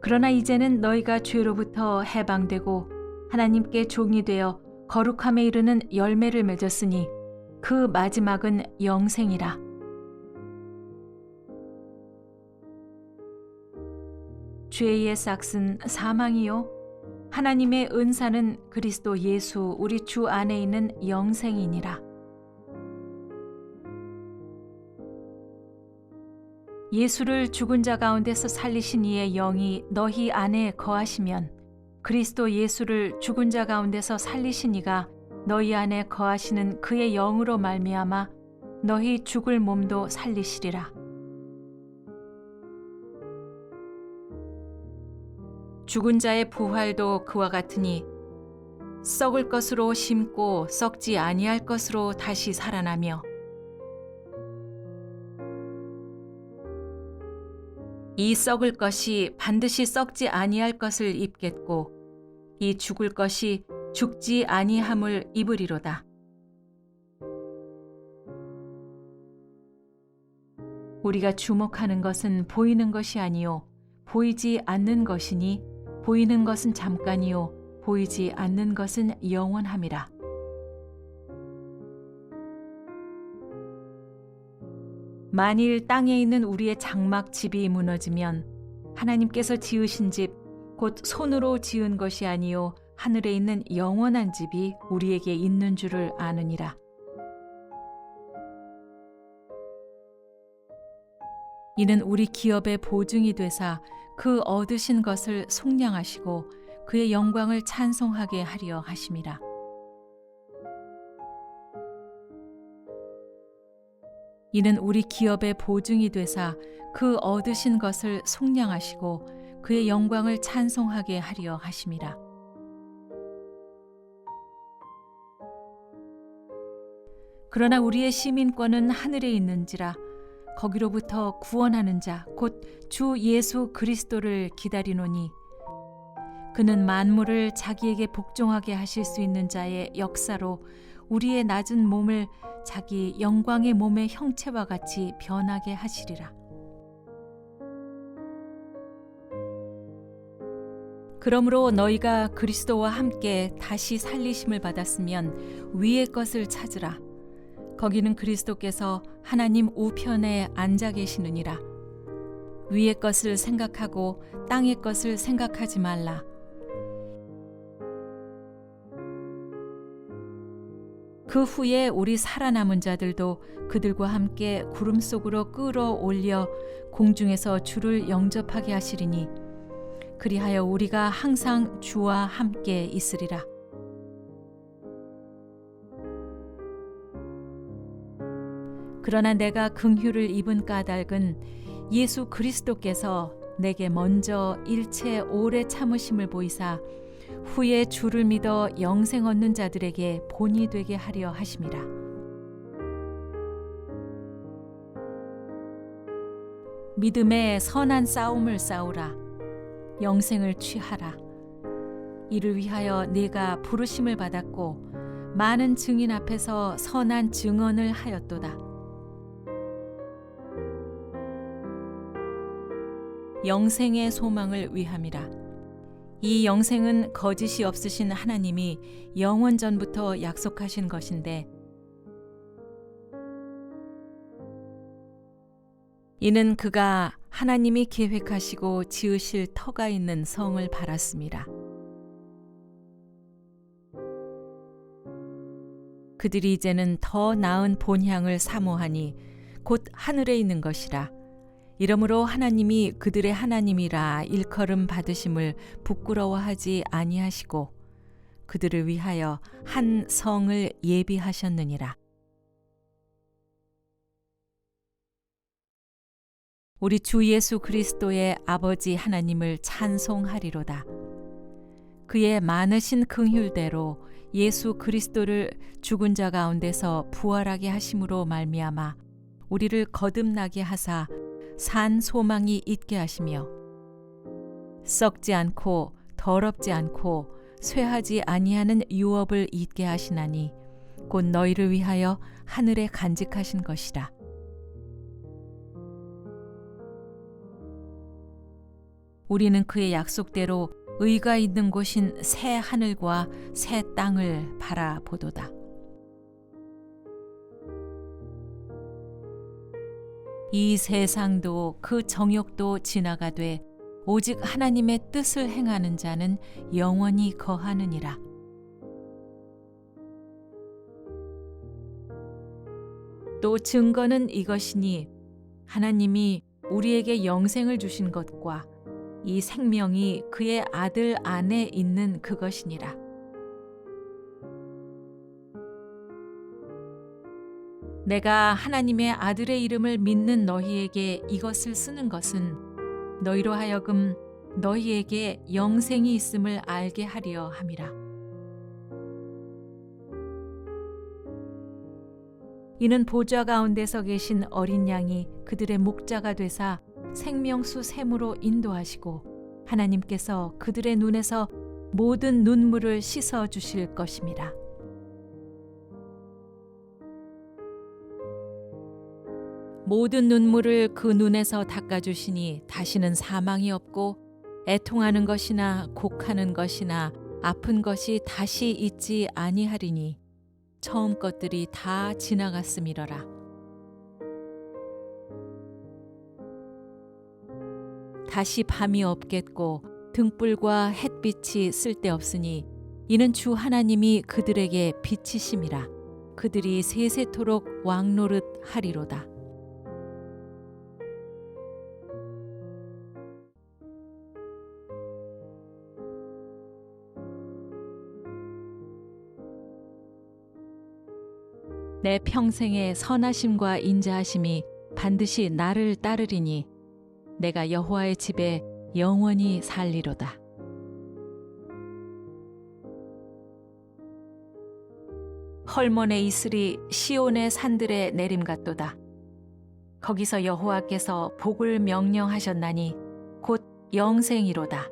그러나 이제는 너희가 죄로부터 해방되고 하나님께 종이 되어 거룩함에 이르는 열매를 맺었으니 그 마지막은 영생이라. 죄의 싹은 사망이요 하나님의 은사는 그리스도 예수 우리 주 안에 있는 영생이니라. 예수를 죽은 자 가운데서 살리신 이의 영이 너희 안에 거하시면 그리스도 예수를 죽은 자 가운데서 살리신 이가 너희 안에 거하시는 그의 영으로 말미암아 너희 죽을 몸도 살리시리라. 죽은 자의 부활도 그와 같으니 썩을 것으로 심고 썩지 아니할 것으로 다시 살아나며 이 썩을 것이 반드시 썩지 아니할 것을 입겠고 이 죽을 것이 죽지 아니함을 입으리로다. 우리가 주목하는 것은 보이는 것이 아니요 보이지 않는 것이니 보이는 것은 잠깐이요 보이지 않는 것은 영원함이라. 만일 땅에 있는 우리의 장막 집이 무너지면 하나님께서 지으신 집 곧 손으로 지은 것이 아니요 하늘에 있는 영원한 집이 우리에게 있는 줄을 아느니라. 이는 우리 기업의 보증이 되사 그 얻으신 것을 속량하시고 그의 영광을 찬송하게 하려 하심이라. 이는 우리 기업의 보증이 되사 그 얻으신 것을 속량하시고 그의 영광을 찬송하게 하려 하심이라. 그러나 우리의 시민권은 하늘에 있는지라 거기로부터 구원하는 자 곧 주 예수 그리스도를 기다리노니 그는 만물을 자기에게 복종하게 하실 수 있는 자의 역사로 우리의 낮은 몸을 자기 영광의 몸의 형체와 같이 변하게 하시리라. 그러므로 너희가 그리스도와 함께 다시 살리심을 받았으면 위의 것을 찾으라. 거기는 그리스도께서 하나님 우편에 앉아 계시느니라. 위의 것을 생각하고 땅의 것을 생각하지 말라. 그 후에 우리 살아남은 자들도 그들과 함께 구름 속으로 끌어올려 공중에서 주를 영접하게 하시리니 그리하여 우리가 항상 주와 함께 있으리라. 그러나 내가 긍휼을 입은 까닭은 예수 그리스도께서 내게 먼저 일체 오래 참으심을 보이사 후에 주를 믿어 영생 얻는 자들에게 본이 되게 하려 하심이라. 믿음의 선한 싸움을 싸우라. 영생을 취하라. 이를 위하여 네가 부르심을 받았고 많은 증인 앞에서 선한 증언을 하였도다. 영생의 소망을 위함이라. 이 영생은 거짓이 없으신 하나님이 영원 전부터 약속하신 것인데, 이는 그가 하나님이 계획하시고 지으실 터가 있는 성을 바랐습니다. 그들이 이제는 더 나은 본향을 사모하니 곧 하늘에 있는 것이라. 이러므로 하나님이 그들의 하나님이라 일컬음 받으심을 부끄러워하지 아니하시고 그들을 위하여 한 성을 예비하셨느니라. 우리 주 예수 그리스도의 아버지 하나님을 찬송하리로다. 그의 많으신 긍휼대로 예수 그리스도를 죽은 자 가운데서 부활하게 하심으로 말미암아 우리를 거듭나게 하사 산 소망이 있게 하시며 썩지 않고 더럽지 않고 쇠하지 아니하는 유업을 있게 하시나니 곧 너희를 위하여 하늘에 간직하신 것이라. 우리는 그의 약속대로 의가 있는 곳인 새 하늘과 새 땅을 바라보도다. 이 세상도 그 정욕도 지나가되 오직 하나님의 뜻을 행하는 자는 영원히 거하느니라. 또 증거는 이것이니 하나님이 우리에게 영생을 주신 것과 이 생명이 그의 아들 안에 있는 그것이니라. 내가 하나님의 아들의 이름을 믿는 너희에게 이것을 쓰는 것은 너희로 하여금 너희에게 영생이 있음을 알게 하려 함이라. 이는 보좌 가운데서 계신 어린 양이 그들의 목자가 되사 생명수 샘으로 인도하시고 하나님께서 그들의 눈에서 모든 눈물을 씻어 주실 것임이라. 모든 눈물을 그 눈에서 닦아주시니 다시는 사망이 없고 애통하는 것이나 곡하는 것이나 아픈 것이 다시 있지 아니하리니 처음 것들이 다 지나갔음이러라. 다시 밤이 없겠고 등불과 햇빛이 쓸데없으니 이는 주 하나님이 그들에게 빛이심이라. 그들이 세세토록 왕노릇 하리로다. 내 평생의 선하심과 인자하심이 반드시 나를 따르리니 내가 여호와의 집에 영원히 살리로다. 헐몬의 이슬이 시온의 산들에 내림 같도다. 거기서 여호와께서 복을 명령하셨나니 곧 영생이로다.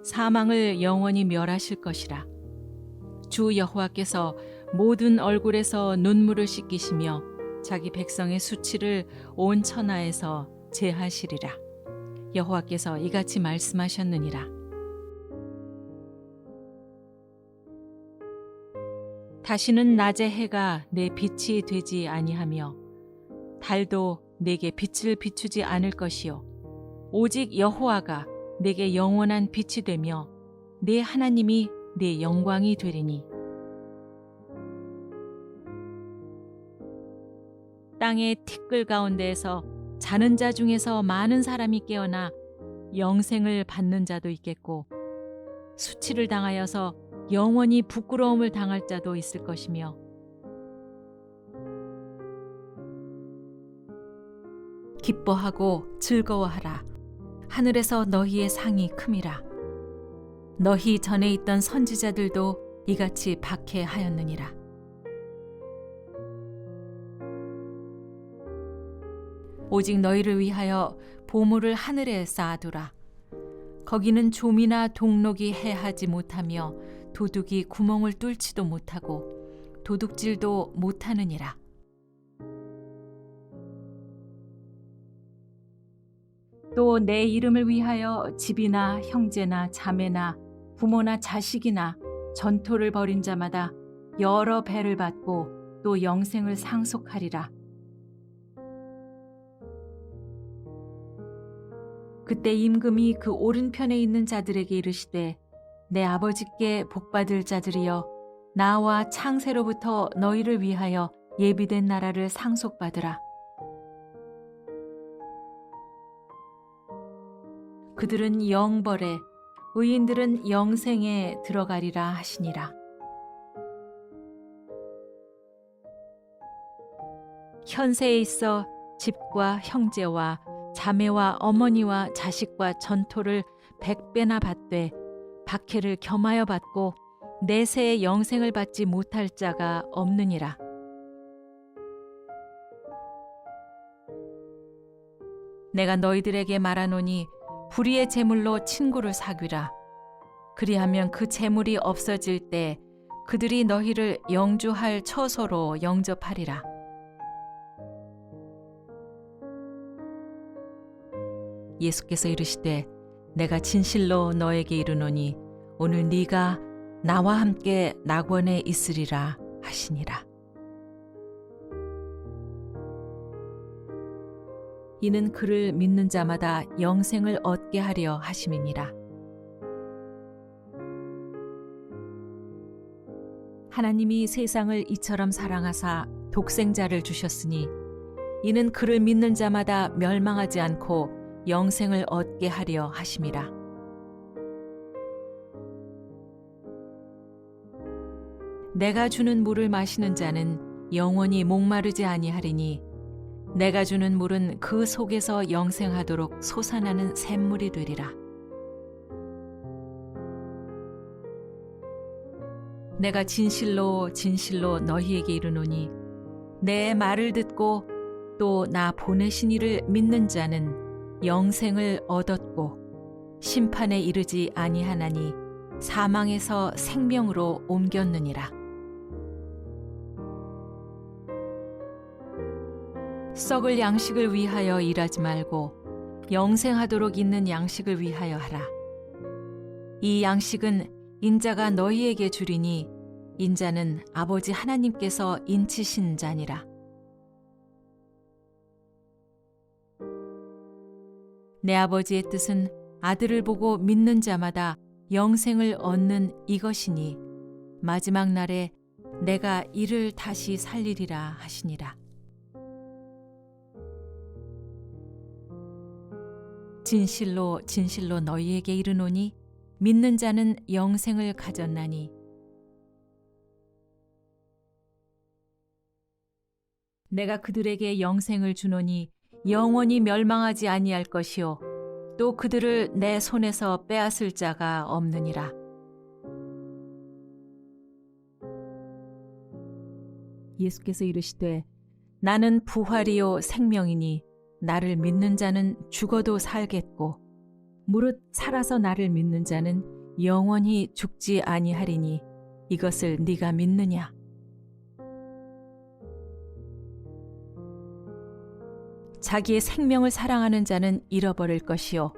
사망을 영원히 멸하실 것이라. 주 여호와께서 모든 얼굴에서 눈물을 씻기시며 자기 백성의 수치를 온 천하에서 제하시리라. 여호와께서 이같이 말씀하셨느니라. 다시는 낮의 해가 내 빛이 되지 아니하며 달도 내게 빛을 비추지 않을 것이요 오직 여호와가 내게 영원한 빛이 되며 내 하나님이 내 영광이 되리니 땅의 티끌 가운데에서 자는 자 중에서 많은 사람이 깨어나 영생을 받는 자도 있겠고 수치를 당하여서 영원히 부끄러움을 당할 자도 있을 것이며 기뻐하고 즐거워하라. 하늘에서 너희의 상이 큼이라. 너희 전에 있던 선지자들도 이같이 박해하였느니라. 오직 너희를 위하여 보물을 하늘에 쌓아두라. 거기는 좀이나 동록이 해하지 못하며 도둑이 구멍을 뚫지도 못하고 도둑질도 못하느니라. 또 내 이름을 위하여 집이나 형제나 자매나 부모나 자식이나 전토를 벌인 자마다 여러 배를 받고 또 영생을 상속하리라. 그때 임금이 그 오른편에 있는 자들에게 이르시되 내 아버지께 복받을 자들이여 나와 창세로부터 너희를 위하여 예비된 나라를 상속받으라. 그들은 영벌에 의인들은 영생에 들어가리라 하시니라. 현세에 있어 집과 형제와 자매와 어머니와 자식과 전토를 100배나 받되 박해를 겸하여 받고 내세의 영생을 받지 못할 자가 없느니라. 내가 너희들에게 말하노니 불의의 제물로 친구를 사귀라. 그리하면 그 제물이 없어질 때 그들이 너희를 영주할 처소로 영접하리라. 예수께서 이르시되 내가 진실로 너에게 이르노니 오늘 네가 나와 함께 낙원에 있으리라 하시니라. 이는 그를 믿는 자마다 영생을 얻게 하려 하심이니라. 하나님이 세상을 이처럼 사랑하사 독생자를 주셨으니 이는 그를 믿는 자마다 멸망하지 않고 영생을 얻게 하려 하심이라. 내가 주는 물을 마시는 자는 영원히 목마르지 아니하리니 내가 주는 물은 그 속에서 영생하도록 솟아나는 샘물이 되리라. 내가 진실로 진실로 너희에게 이르노니 내 말을 듣고 또 나 보내신 이를 믿는 자는 영생을 얻었고 심판에 이르지 아니하나니 사망에서 생명으로 옮겼느니라. 썩을 양식을 위하여 일하지 말고 영생하도록 있는 양식을 위하여 하라. 이 양식은 인자가 너희에게 주리니 인자는 아버지 하나님께서 인치신 자니라. 내 아버지의 뜻은 아들을 보고 믿는 자마다 영생을 얻는 이것이니 마지막 날에 내가 이를 다시 살리리라 하시니라. 진실로 진실로 너희에게 이르노니 믿는 자는 영생을 가졌나니 내가 그들에게 영생을 주노니 영원히 멸망하지 아니할 것이요 또 그들을 내 손에서 빼앗을 자가 없느니라. 예수께서 이르시되 나는 부활이요 생명이니 나를 믿는 자는 죽어도 살겠고 무릇 살아서 나를 믿는 자는 영원히 죽지 아니하리니 이것을 네가 믿느냐? 자기의 생명을 사랑하는 자는 잃어버릴 것이요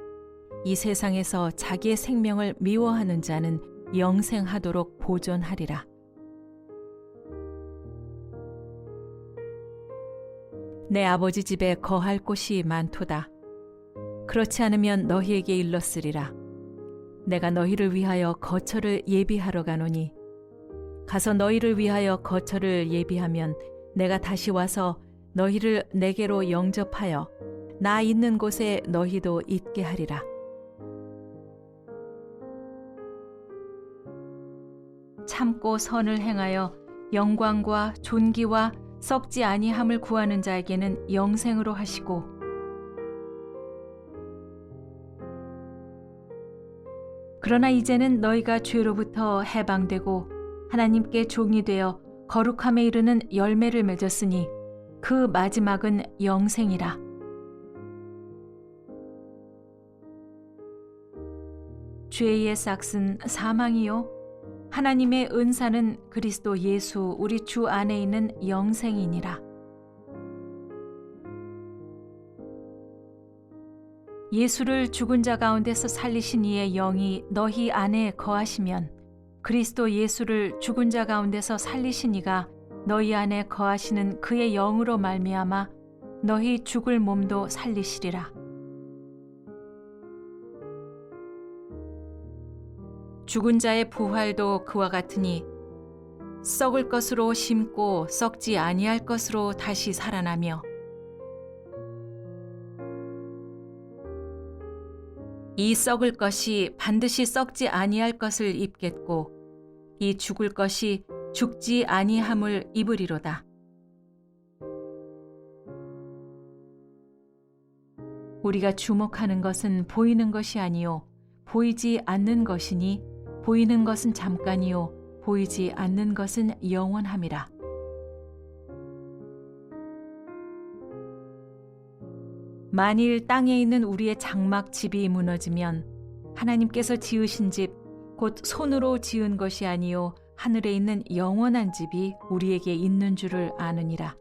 이 세상에서 자기의 생명을 미워하는 자는 영생하도록 보존하리라. 내 아버지 집에 거할 곳이 많도다. 그렇지 않으면 너희에게 일렀으리라. 내가 너희를 위하여 거처를 예비하러 가노니 가서 너희를 위하여 거처를 예비하면 내가 다시 와서 너희를 내게로 영접하여 나 있는 곳에 너희도 있게 하리라. 참고 선을 행하여 영광과 존귀와 썩지 아니함을 구하는 자에게는 영생으로 하시고 그러나 이제는 너희가 죄로부터 해방되고 하나님께 종이 되어 거룩함에 이르는 열매를 맺었으니 그 마지막은 영생이라. 죄의 삭은 사망이요 하나님의 은사는 그리스도 예수 우리 주 안에 있는 영생이니라. 예수를 죽은 자 가운데서 살리신 이의 영이 너희 안에 거하시면 그리스도 예수를 죽은 자 가운데서 살리신 이가 너희 안에 거하시는 그의 영으로 말미암아 너희 죽을 몸도 살리시리라. 죽은 자의 부활도 그와 같으니 썩을 것으로 심고 썩지 아니할 것으로 다시 살아나며 이 썩을 것이 반드시 썩지 아니할 것을 입겠고 이 죽을 것이 죽지 아니함을 입으리로다. 우리가 주목하는 것은 보이는 것이 아니요 보이지 않는 것이니 보이는 것은 잠깐이요 보이지 않는 것은 영원함이라. 만일 땅에 있는 우리의 장막 집이 무너지면 하나님께서 지으신 집 곧 손으로 지은 것이 아니요 하늘에 있는 영원한 집이 우리에게 있는 줄을 아느니라.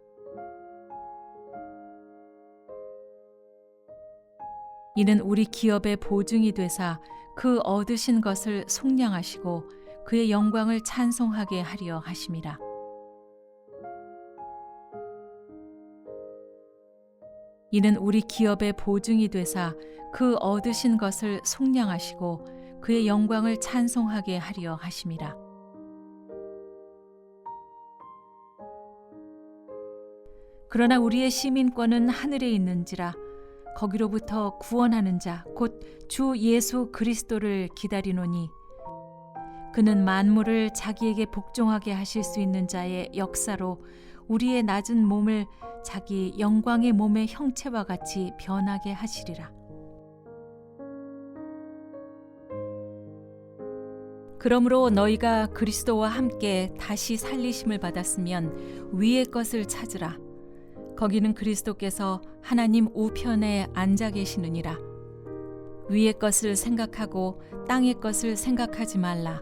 이는 우리 기업의 보증이 되사 그 얻으신 것을 속량하시고 그의 영광을 찬송하게 하려 하심이라. 이는 우리 기업의 보증이 되사 그 얻으신 것을 속량하시고 그의 영광을 찬송하게 하려 하심이라. 그러나 우리의 시민권은 하늘에 있는지라 거기로부터 구원하는 자 곧 주 예수 그리스도를 기다리노니 그는 만물을 자기에게 복종하게 하실 수 있는 자의 역사로 우리의 낮은 몸을 자기 영광의 몸의 형체와 같이 변하게 하시리라. 그러므로 너희가 그리스도와 함께 다시 살리심을 받았으면 위의 것을 찾으라. 거기는 그리스도께서 하나님 우편에 앉아 계시느니라. 위의 것을 생각하고 땅의 것을 생각하지 말라.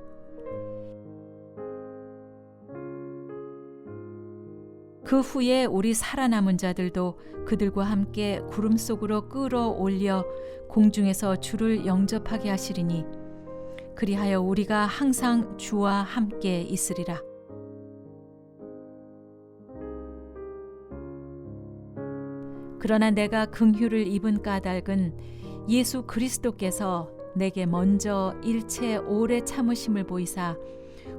그 후에 우리 살아남은 자들도 그들과 함께 구름 속으로 끌어올려 공중에서 주를 영접하게 하시리니 그리하여 우리가 항상 주와 함께 있으리라. 그러나 내가 긍휼을 입은 까닭은 예수 그리스도께서 내게 먼저 일체 오래 참으심을 보이사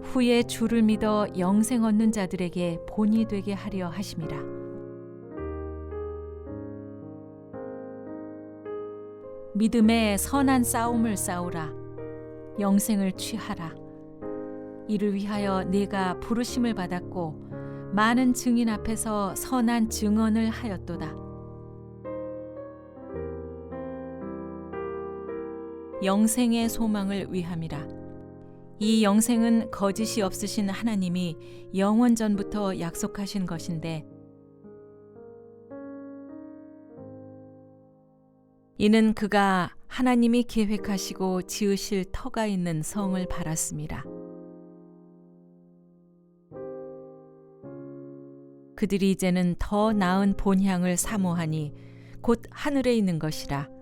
후에 주를 믿어 영생 얻는 자들에게 본이 되게 하려 하심이라. 믿음의 선한 싸움을 싸우라. 영생을 취하라. 이를 위하여 네가 부르심을 받았고 많은 증인 앞에서 선한 증언을 하였도다. 영생의 소망을 위함이라. 이 영생은 거짓이 없으신 하나님이 영원 전부터 약속하신 것인데 이는 그가 하나님이 계획하시고 지으실 터가 있는 성을 바랐습니다. 그들이 이제는 더 나은 본향을 사모하니 곧 하늘에 있는 것이라.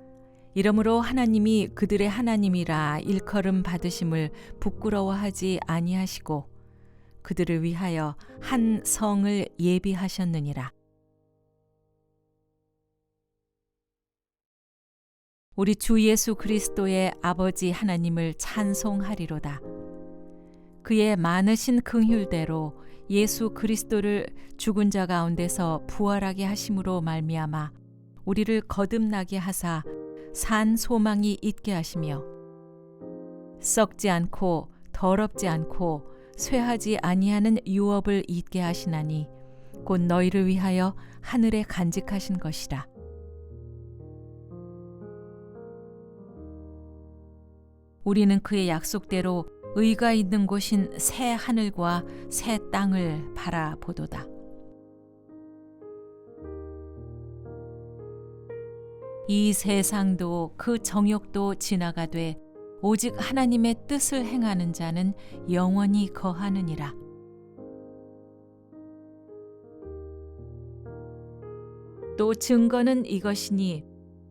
이러므로 하나님이 그들의 하나님이라 일컬음 받으심을 부끄러워하지 아니하시고 그들을 위하여 한 성을 예비하셨느니라. 우리 주 예수 그리스도의 아버지 하나님을 찬송하리로다. 그의 많으신 긍휼대로 예수 그리스도를 죽은 자 가운데서 부활하게 하심으로 말미암아 우리를 거듭나게 하사 산 소망이 있게 하시며 썩지 않고 더럽지 않고 쇠하지 아니하는 유업을 잊게 하시나니 곧 너희를 위하여 하늘에 간직하신 것이라. 우리는 그의 약속대로 의가 있는 곳인 새 하늘과 새 땅을 바라보도다. 이 세상도 그 정욕도 지나가되 오직 하나님의 뜻을 행하는 자는 영원히 거하느니라. 또 증거는 이것이니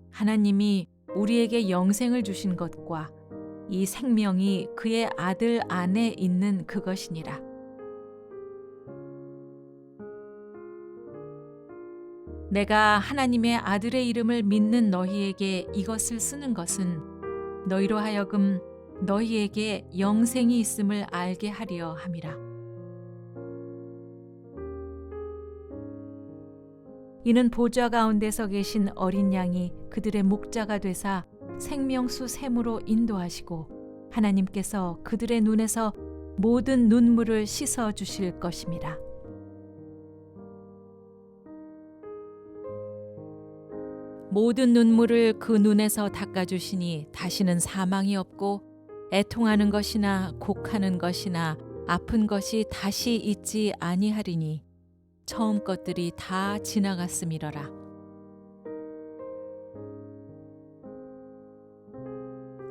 하나님이 우리에게 영생을 주신 것과 이 생명이 그의 아들 안에 있는 그것이니라. 내가 하나님의 아들의 이름을 믿는 너희에게 이것을 쓰는 것은 너희로 하여금 너희에게 영생이 있음을 알게 하려 함이라. 이는 보좌 가운데서 계신 어린 양이 그들의 목자가 되사 생명수 샘으로 인도하시고 하나님께서 그들의 눈에서 모든 눈물을 씻어 주실 것임이라. 모든 눈물을 그 눈에서 닦아주시니 다시는 사망이 없고 애통하는 것이나 곡하는 것이나 아픈 것이 다시 있지 아니하리니 처음 것들이 다 지나갔음이러라.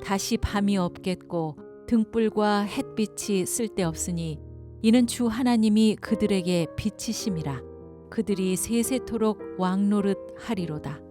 다시 밤이 없겠고 등불과 햇빛이 쓸데없으니 이는 주 하나님이 그들에게 빛이심이라. 그들이 세세토록 왕노릇 하리로다.